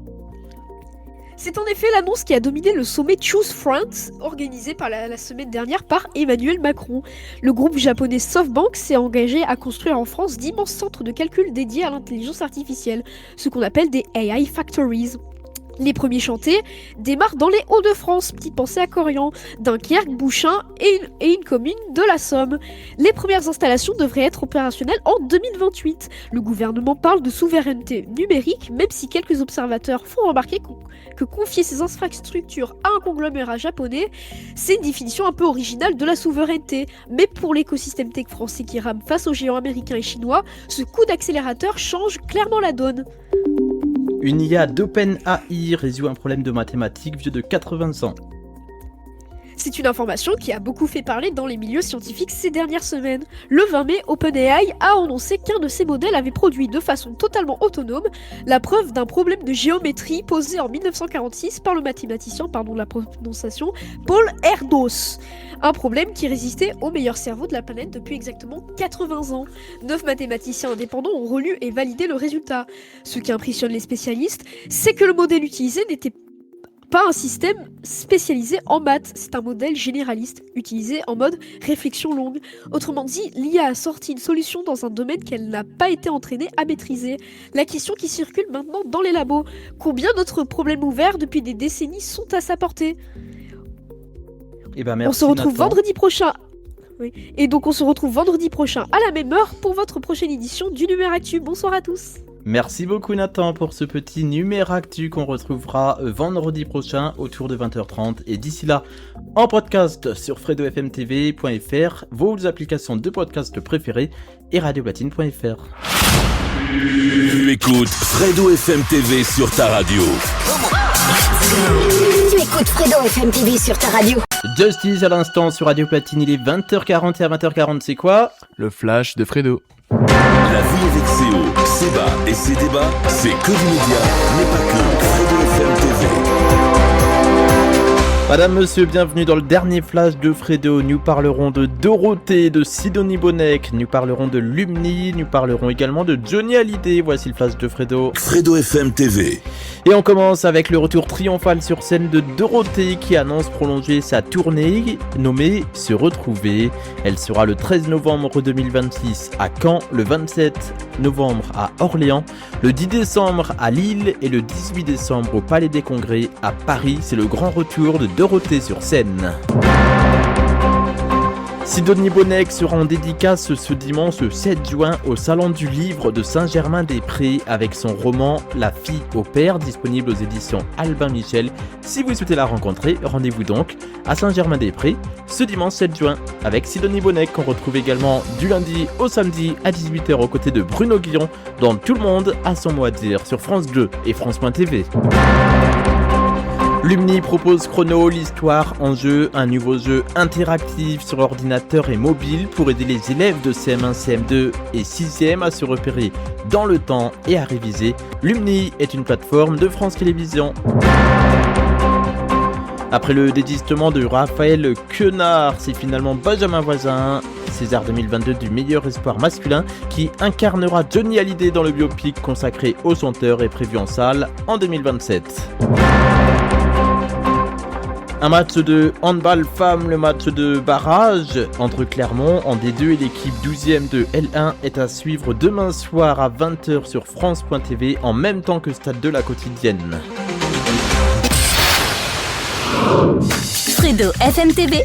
C'est en effet l'annonce qui a dominé le sommet Choose France, organisé la semaine dernière par Emmanuel Macron. Le groupe japonais SoftBank s'est engagé à construire en France d'immenses centres de calcul dédiés à l'intelligence artificielle, ce qu'on appelle des AI Factories. Les premiers chantiers démarrent dans les Hauts-de-France, petite pensée à Corian, Dunkerque, Bouchain et une commune de la Somme. Les premières installations devraient être opérationnelles en 2028. Le gouvernement parle de souveraineté numérique, même si quelques observateurs font remarquer que confier ces infrastructures à un conglomérat japonais, c'est une définition un peu originale de la souveraineté. Mais pour l'écosystème tech français qui rame face aux géants américains et chinois, ce coup d'accélérateur change clairement la donne. Une IA d'OpenAI résout un problème de mathématiques vieux de 80 ans. C'est une information qui a beaucoup fait parler dans les milieux scientifiques ces dernières semaines. Le 20 mai, OpenAI a annoncé qu'un de ses modèles avait produit de façon totalement autonome la preuve d'un problème de géométrie posé en 1946 par le mathématicien, pardon la prononciation, Paul Erdos. Un problème qui résistait au meilleur cerveau de la planète depuis exactement 80 ans. 9 mathématiciens indépendants ont relu et validé le résultat. Ce qui impressionne les spécialistes, c'est que le modèle utilisé n'était pas un système spécialisé en maths, c'est un modèle généraliste, utilisé en mode réflexion longue. Autrement dit, l'IA a sorti une solution dans un domaine qu'elle n'a pas été entraînée à maîtriser. La question qui circule maintenant dans les labos, combien d'autres problèmes ouverts depuis des décennies sont à sa portée ? Eh ben merci, on se retrouve Nathan. vendredi prochain. Oui. Et donc on se retrouve vendredi prochain à la même heure pour votre prochaine édition du Numéractu. Bonsoir à tous. Merci beaucoup Nathan pour ce petit Numéractu qu'on retrouvera vendredi prochain autour de 20h30 et d'ici là en podcast sur fredofmtv.fr, vos applications de podcast préférées et radioplatine.fr. Tu écoutes Fredo FM TV sur ta radio. Tu écoutes Fredo FM TV sur ta radio. Justice à l'instant sur Radio Platine, il est 20h40 et à 20h40 c'est quoi ? Le flash de Fredo. La vie avec ses hauts, ses bas et ses débats, c'est que du média, mais pas que. Fredo FM TV. Madame, monsieur, bienvenue dans le dernier flash de Fredo. Nous parlerons de Dorothée, de Sidonie Bonnec, nous parlerons de Lumni, nous parlerons également de Johnny Hallyday. Voici le flash de Fredo. Fredo FM TV. Et on commence avec le retour triomphal sur scène de Dorothée qui annonce prolonger sa tournée nommée Se Retrouver. Elle sera le 13 novembre 2026 à Caen, le 27 novembre à Orléans, le 10 décembre à Lille et le 18 décembre au Palais des Congrès à Paris. C'est le grand retour de Dorothée sur scène. Sidonie Bonnec sera en dédicace ce dimanche 7 juin au Salon du Livre de Saint-Germain-des-Prés avec son roman La fille au père, disponible aux éditions Albin Michel. Si vous souhaitez la rencontrer, rendez-vous donc à Saint-Germain-des-Prés ce dimanche 7 juin avec Sidonie Bonnec qu'on retrouve également du lundi au samedi à 18h aux côtés de Bruno Guillon dans Tout le monde a son mot à dire sur France 2 et France.tv. Lumni propose Chrono, l'histoire en jeu, un nouveau jeu interactif sur ordinateur et mobile pour aider les élèves de CM1, CM2 et 6e à se repérer dans le temps et à réviser. Lumni est une plateforme de France Télévisions. Après le désistement de Raphaël Quenard, c'est finalement Benjamin Voisin, César 2022 du meilleur espoir masculin, qui incarnera Johnny Hallyday dans le biopic consacré au chanteur et prévu en salle en 2027. Un match de handball femme, le match de barrage entre Clermont en D2 et l'équipe 12e de L1 est à suivre demain soir à 20h sur France.tv en même temps que Stade de la Quotidienne. Fredo FM TV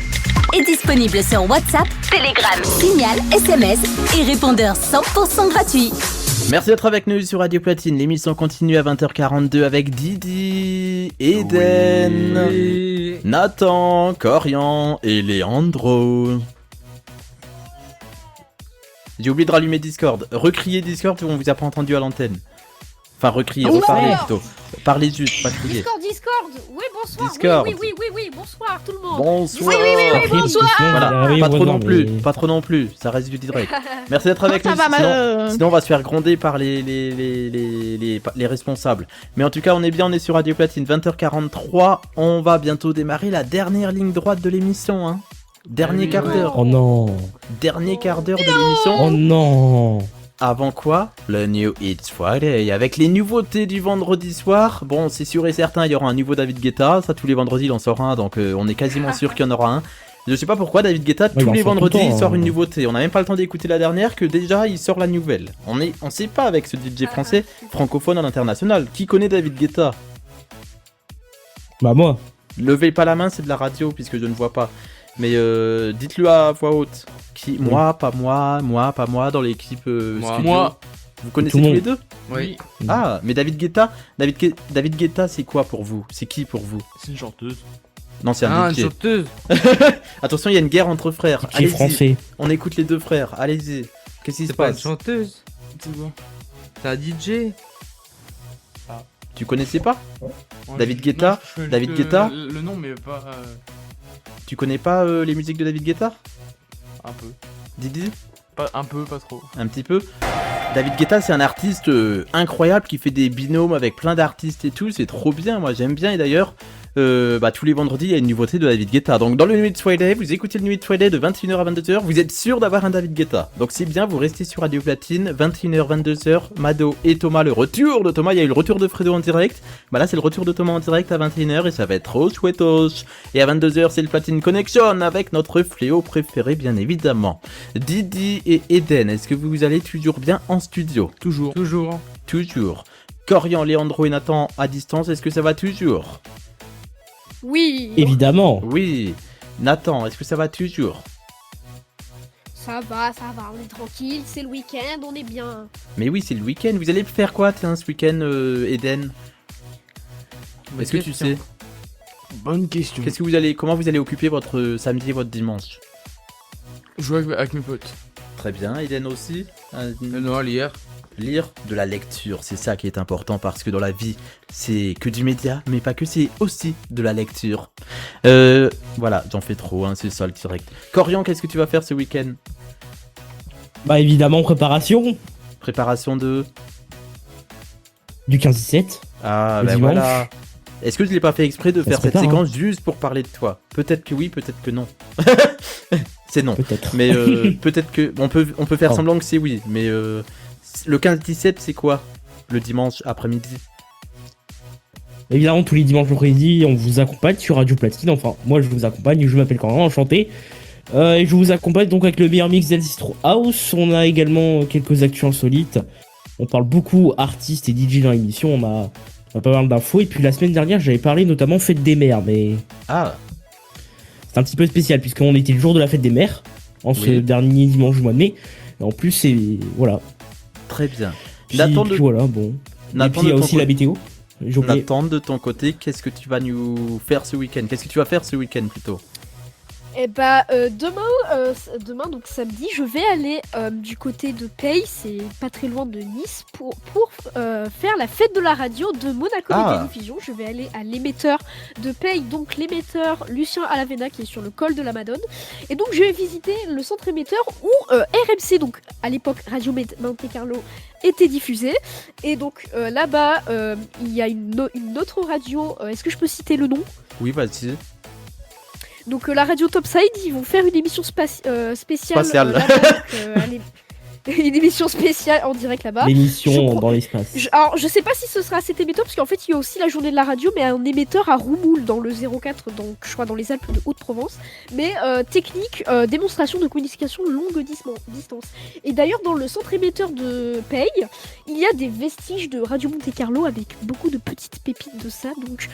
est disponible sur WhatsApp, Telegram, Signal, SMS et répondeur 100% gratuit. Merci d'être avec nous sur Radio Platine. L'émission continue à 20h42 avec Didi, Eden, Oui. Nathan, Corian et Leandro. J'ai oublié de rallumer Discord. Recriez Discord, on vous a pas entendu à l'antenne. Enfin, recriez, reparlez plutôt. Parlez juste, pas crier. Discord, Discord. Oui, bonsoir. Discord. Oui, bonsoir tout le monde. Bonsoir. Oui, bonsoir. Voilà, Oui, pas trop vraiment, non plus, mais- pas trop non plus, ça reste du direct. Merci d'être avec Ça nous, va, sinon on va se faire gronder par les responsables. Mais en tout cas, on est sur Radio Platine, 20h43, on va bientôt démarrer la dernière ligne droite de l'émission, hein. Dernier quart d'heure. Oh non. Dernier quart d'heure de l'émission. Oh non. Avant quoi? Le New Hits Friday, avec les nouveautés du vendredi soir. Bon, c'est sûr et certain, il y aura un nouveau David Guetta. Ça, tous les vendredis, il en sort un, donc on est quasiment sûr qu'il y en aura un. Je sais pas pourquoi David Guetta, il tous en les sort tout le vendredis, temps, il sort hein. une nouveauté. On n'a même pas le temps d'écouter la dernière, que déjà, il sort la nouvelle. On sait pas avec ce DJ français, francophone à l'international. Qui connaît David Guetta? Bah moi. Levez pas la main, c'est de la radio, puisque je ne vois pas. Mais dites-le à voix haute. Qui? Moi, pas moi, dans l'équipe studio. Moi. Vous connaissez Tout le tous monde. les deux? Oui. Ah, mais David Guetta, David Guetta, c'est quoi pour vous? C'est qui pour vous? C'est une chanteuse. Non, c'est un Une DJ. chanteuse. Attention, il y a une guerre entre frères. Qui est français. On écoute les deux frères. Allez-y. Qu'est-ce qui se C'est pas une passe? chanteuse. C'est bon. C'est un DJ. Tu connaissais pas? Ouais, David je- Guetta non, je connais David juste, Guetta Le nom, mais pas. Tu connais pas les musiques de David Guetta? Un peu. Didi? Pas, un peu, pas trop. Un petit peu. David Guetta, c'est un artiste incroyable qui fait des binômes avec plein d'artistes et tout. C'est trop bien, moi j'aime bien. Et d'ailleurs, tous les vendredis, il y a une nouveauté de David Guetta. Donc dans le New Hits Friday, vous écoutez le New Hits Friday de 21h à 22h. Vous êtes sûr d'avoir un David Guetta. Donc c'est bien, vous restez sur Radio Platine, 21h, 22h. Mado et Thomas, le retour de Thomas. Il y a eu le retour de Fredo en direct. Bah là, c'est le retour de Thomas en direct à 21h et ça va être trop chouettos. Et à 22h, c'est le Platine Connection avec notre fléau préféré, bien évidemment. Didi et Eden, est-ce que vous allez toujours bien en studio? Toujours. Toujours. Corian, Léandro et Nathan à distance, est-ce que ça va toujours? Oui. Évidemment. Oui. Nathan, est-ce que ça va toujours? Ça va, on est tranquille, c'est le week-end, on est bien. Mais oui, c'est le week-end. Vous allez faire quoi, tiens, ce week-end, Eden? Est-ce que tu sais? Bonne question. Comment vous allez occuper votre samedi et votre dimanche? Jouer avec mes potes. Très bien, Eden aussi. Non, lire. Lire de la lecture, c'est ça qui est important parce que dans la vie, c'est que du média, mais pas que, c'est aussi de la lecture. Voilà, j'en fais trop, hein, c'est ça le direct. Corian, qu'est-ce que tu vas faire ce week-end? Bah évidemment, préparation. Préparation de... Du 15-17. Ah, Le ben dimanche. voilà. Est-ce que je l'ai pas fait exprès de Ça faire se cette prépare, séquence juste pour parler de toi? Peut-être que oui, peut-être que non. C'est non. Peut-être. Mais peut-être que... On peut faire Oh. semblant que c'est oui, mais... Le 15-17, c'est quoi? Le dimanche après-midi? Évidemment, tous les dimanches après-midi, on vous accompagne sur Radio Platine. Enfin, moi, je vous accompagne. Je m'appelle Corentin, enchanté. Et je vous accompagne donc avec le meilleur mix d'Ancestro House. On a également quelques actus insolites. On parle beaucoup artistes et DJ dans l'émission. On a pas mal d'infos. Et puis la semaine dernière, j'avais parlé notamment Fête des Mères. Mais Ah, c'est un petit peu spécial puisqu'on était le jour de la Fête des Mères. En ce Oui. dernier dimanche du mois de mai. Et en plus, c'est... Voilà. très bien. Puis, Nathan, puis voilà, bon. Nathan, et puis il y a de ton aussi la côté- météo. J'ai oublié. Nathan, de ton côté, qu'est-ce que tu vas nous faire ce week-end? Qu'est-ce que tu vas faire ce week-end plutôt? Et bah demain donc samedi, je vais aller du côté de Paye, c'est pas très loin de Nice, pour faire la fête de la radio de Monaco Ah. Télévision. Je vais aller à l'émetteur de Paye, donc l'émetteur Lucien Alavena qui est sur le col de la Madone. Et donc je vais visiter le centre émetteur où RMC, donc à l'époque Radio Monte Carlo, était diffusé. Et donc là-bas, il y a une autre radio. Est-ce que je peux citer le nom? Oui, vas-y. Donc la radio Topside, ils vont faire une émission spéciale. Spatiale. Là-bas, donc, une émission spéciale en direct là-bas. L'émission dans l'espace. Alors je sais pas si ce sera cet émetteur, parce qu'en fait il y a aussi la journée de la radio, mais un émetteur à Roumoul dans le 04, donc je crois dans les Alpes de Haute-Provence. Mais technique, démonstration de communication longue distance. Et d'ailleurs dans le centre émetteur de Paye, il y a des vestiges de Radio Monte Carlo avec beaucoup de petites pépites de ça. Donc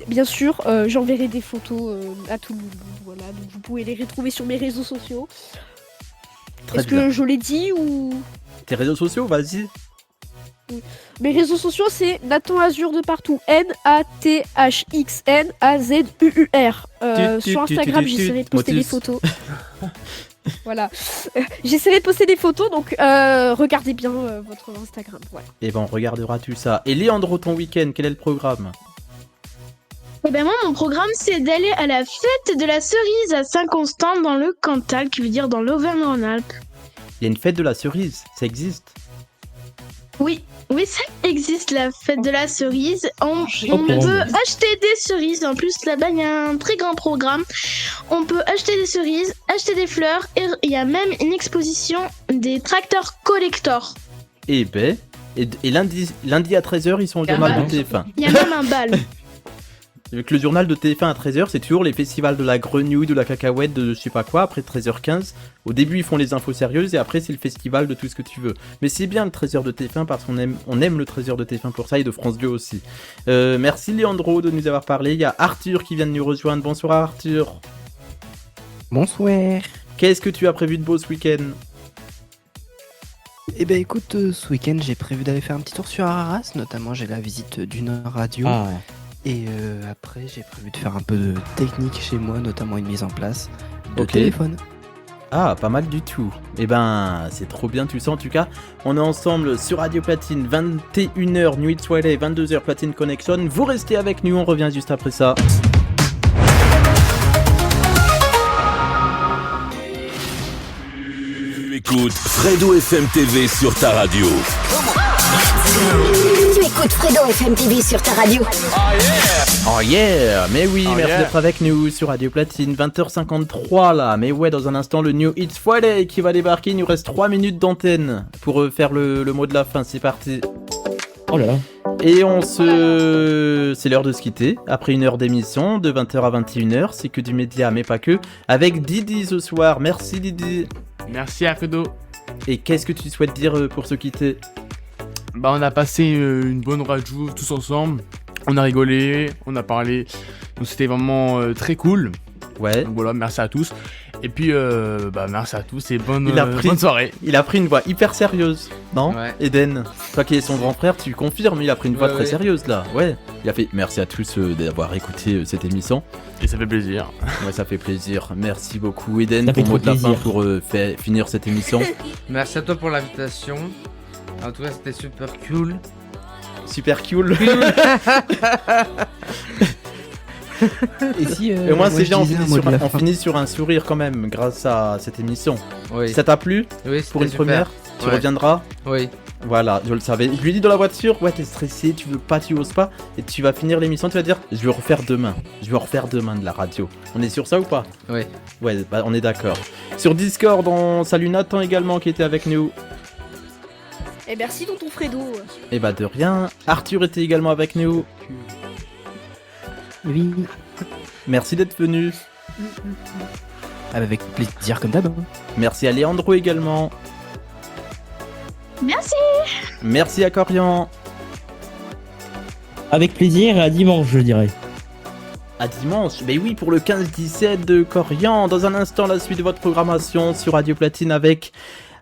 bien sûr j'enverrai des photos à tout le monde. Voilà, donc vous pouvez les retrouver sur mes réseaux sociaux. Très Est-ce bien. que je l'ai dit ou... Tes réseaux sociaux, vas-y. Mes réseaux sociaux, c'est Nathan Azur de partout. NATHXNAZUUR. Sur Instagram, j'essaierai de poster des photos. Voilà. J'essaierai de poster des photos, donc regardez bien votre Instagram. Voilà. Et ben, on regardera tout ça. Et Léandro, ton week-end, quel est le programme? Et ben moi, mon programme, c'est d'aller à la fête de la cerise à Saint-Constant dans le Cantal, qui veut dire dans l'Auvergne-Rhône-Alpes. Il y a une fête de la cerise, ça existe. Oui, ça existe, la fête de la cerise. On peut acheter des cerises. En plus, là-bas, il y a un très grand programme. On peut acheter des cerises, acheter des fleurs, et il y a même une exposition des tracteurs collector. Et ben, et lundi à 13h, ils sont au journal de TF1. Il y a même un bal. Avec le journal de TF1 à 13h, c'est toujours les festivals de la grenouille, de la cacahuète, de je sais pas quoi, après 13h15. Au début, ils font les infos sérieuses et après, c'est le festival de tout ce que tu veux. Mais c'est bien le 13h de TF1 parce qu'on aime le 13h de TF1 pour ça et de France 2 aussi. Merci Leandro de nous avoir parlé. Il y a Arthur qui vient de nous rejoindre. Bonsoir Arthur. Bonsoir. Qu'est-ce que tu as prévu de beau ce week-end ? Eh ben écoute, ce week-end, j'ai prévu d'aller faire un petit tour sur Arras. Notamment, j'ai la visite d'une radio. Ah. Et après, j'ai prévu de faire un peu de technique chez moi, notamment une mise en place de Ok. téléphone. Ah, pas mal du tout. Eh ben, c'est trop bien tout ça en tout cas. On est ensemble sur Radio Platine, 21h Nuit de Soirée, 22h Platine Connection. Vous restez avec nous, on revient juste après ça. Tu écoutes Fredo FM TV sur ta radio. Tu écoutes Fredo FM TV sur ta radio. Oh yeah. Mais oui, Oh merci yeah. d'être avec nous sur Radio Platine, 20h53 là. Mais ouais, dans un instant, le New Hits Friday qui va débarquer. Il nous reste 3 minutes d'antenne pour faire le mot de la fin. C'est parti. Oh là là. Et c'est l'heure de se quitter. Après une heure d'émission, de 20h à 21h, c'est que du média, mais pas que. Avec Didi ce soir. Merci Didi. Merci Alfredo. Et qu'est-ce que tu souhaites dire pour se quitter ? Bah on a passé une bonne radio tous ensemble. On a rigolé, on a parlé. Donc c'était vraiment très cool. Ouais. Donc voilà, merci à tous. Et puis merci à tous et bonne soirée. Il a pris une voix hyper sérieuse, non ? Ouais. Eden, toi qui es son grand frère, tu confirmes, il a pris une voix Ouais, très ouais. sérieuse là. Ouais. Il a fait merci à tous d'avoir écouté cette émission. Et ça fait plaisir. Ouais, ça fait plaisir. Merci beaucoup Eden Ça fait pour mot trop de la fin plaisir. pour finir cette émission. Merci à toi pour l'invitation. En tout cas, c'était super cool. Super cool. Et si, Et au moins c'est bien, on fin. finit sur un sourire quand même grâce à cette émission. Oui. Ça t'a plu Oui, pour une c'était première super. Tu Ouais. reviendras. Oui. Voilà, je le savais. Je lui ai dit dans la voiture, ouais, t'es stressé, tu veux pas, tu oses pas. Et tu vas finir l'émission, tu vas dire, je vais refaire demain. Je vais en refaire demain de la radio. On est sur ça ou pas ? Oui. Ouais, bah, on est d'accord. Sur Discord, on salue Nathan également qui était avec nous. Et merci tonton Fredo. Et bah de rien. Arthur était également avec nous. Oui. Merci d'être venu. Avec plaisir comme d'hab. Merci à Leandro également. Merci. Merci à Corian. Avec plaisir et à dimanche, je dirais. À dimanche, mais oui, pour le 15-17 de Corian. Dans un instant, la suite de votre programmation sur Radio Platine avec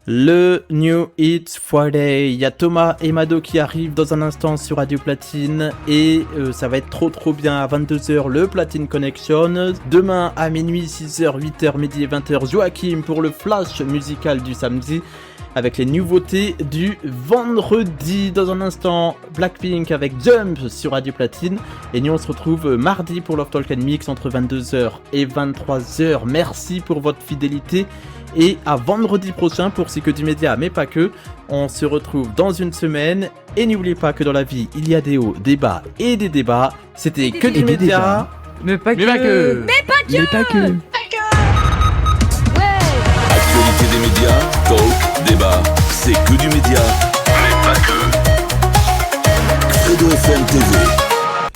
le New Hits Friday. Il y a Thomas et Mado qui arrivent dans un instant sur Radio Platine. Et ça va être trop bien à 22h, le Platine Connection. Demain à minuit, 6h, 8h, midi et 20h, Joachim pour le flash musical du samedi. Avec les nouveautés du vendredi. Dans un instant, Blackpink avec Jump sur Radio Platine. Et nous on se retrouve mardi pour Love Talk and Mix entre 22h et 23h. Merci pour votre fidélité. Et à vendredi prochain pour C'est que du média, mais pas que. On se retrouve dans une semaine. Et n'oubliez pas que dans la vie, il y a des hauts, des bas et des débats. C'était que du média. Mais pas Mais pas que. Mais pas que. Mais pas que. Actualité des médias, talk, débat, c'est que du média, mais pas que. Fredo FM TV.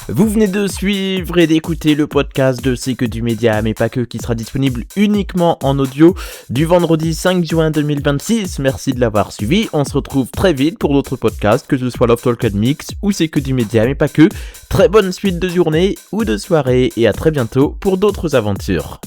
Vous venez de suivre et d'écouter le podcast de C'est que du média, mais pas que, qui sera disponible uniquement en audio du vendredi 5 juin 2026. Merci de l'avoir suivi. On se retrouve très vite pour d'autres podcasts, que ce soit Love Talk and Mix ou C'est que du média, mais pas que. Très bonne suite de journée ou de soirée et à très bientôt pour d'autres aventures.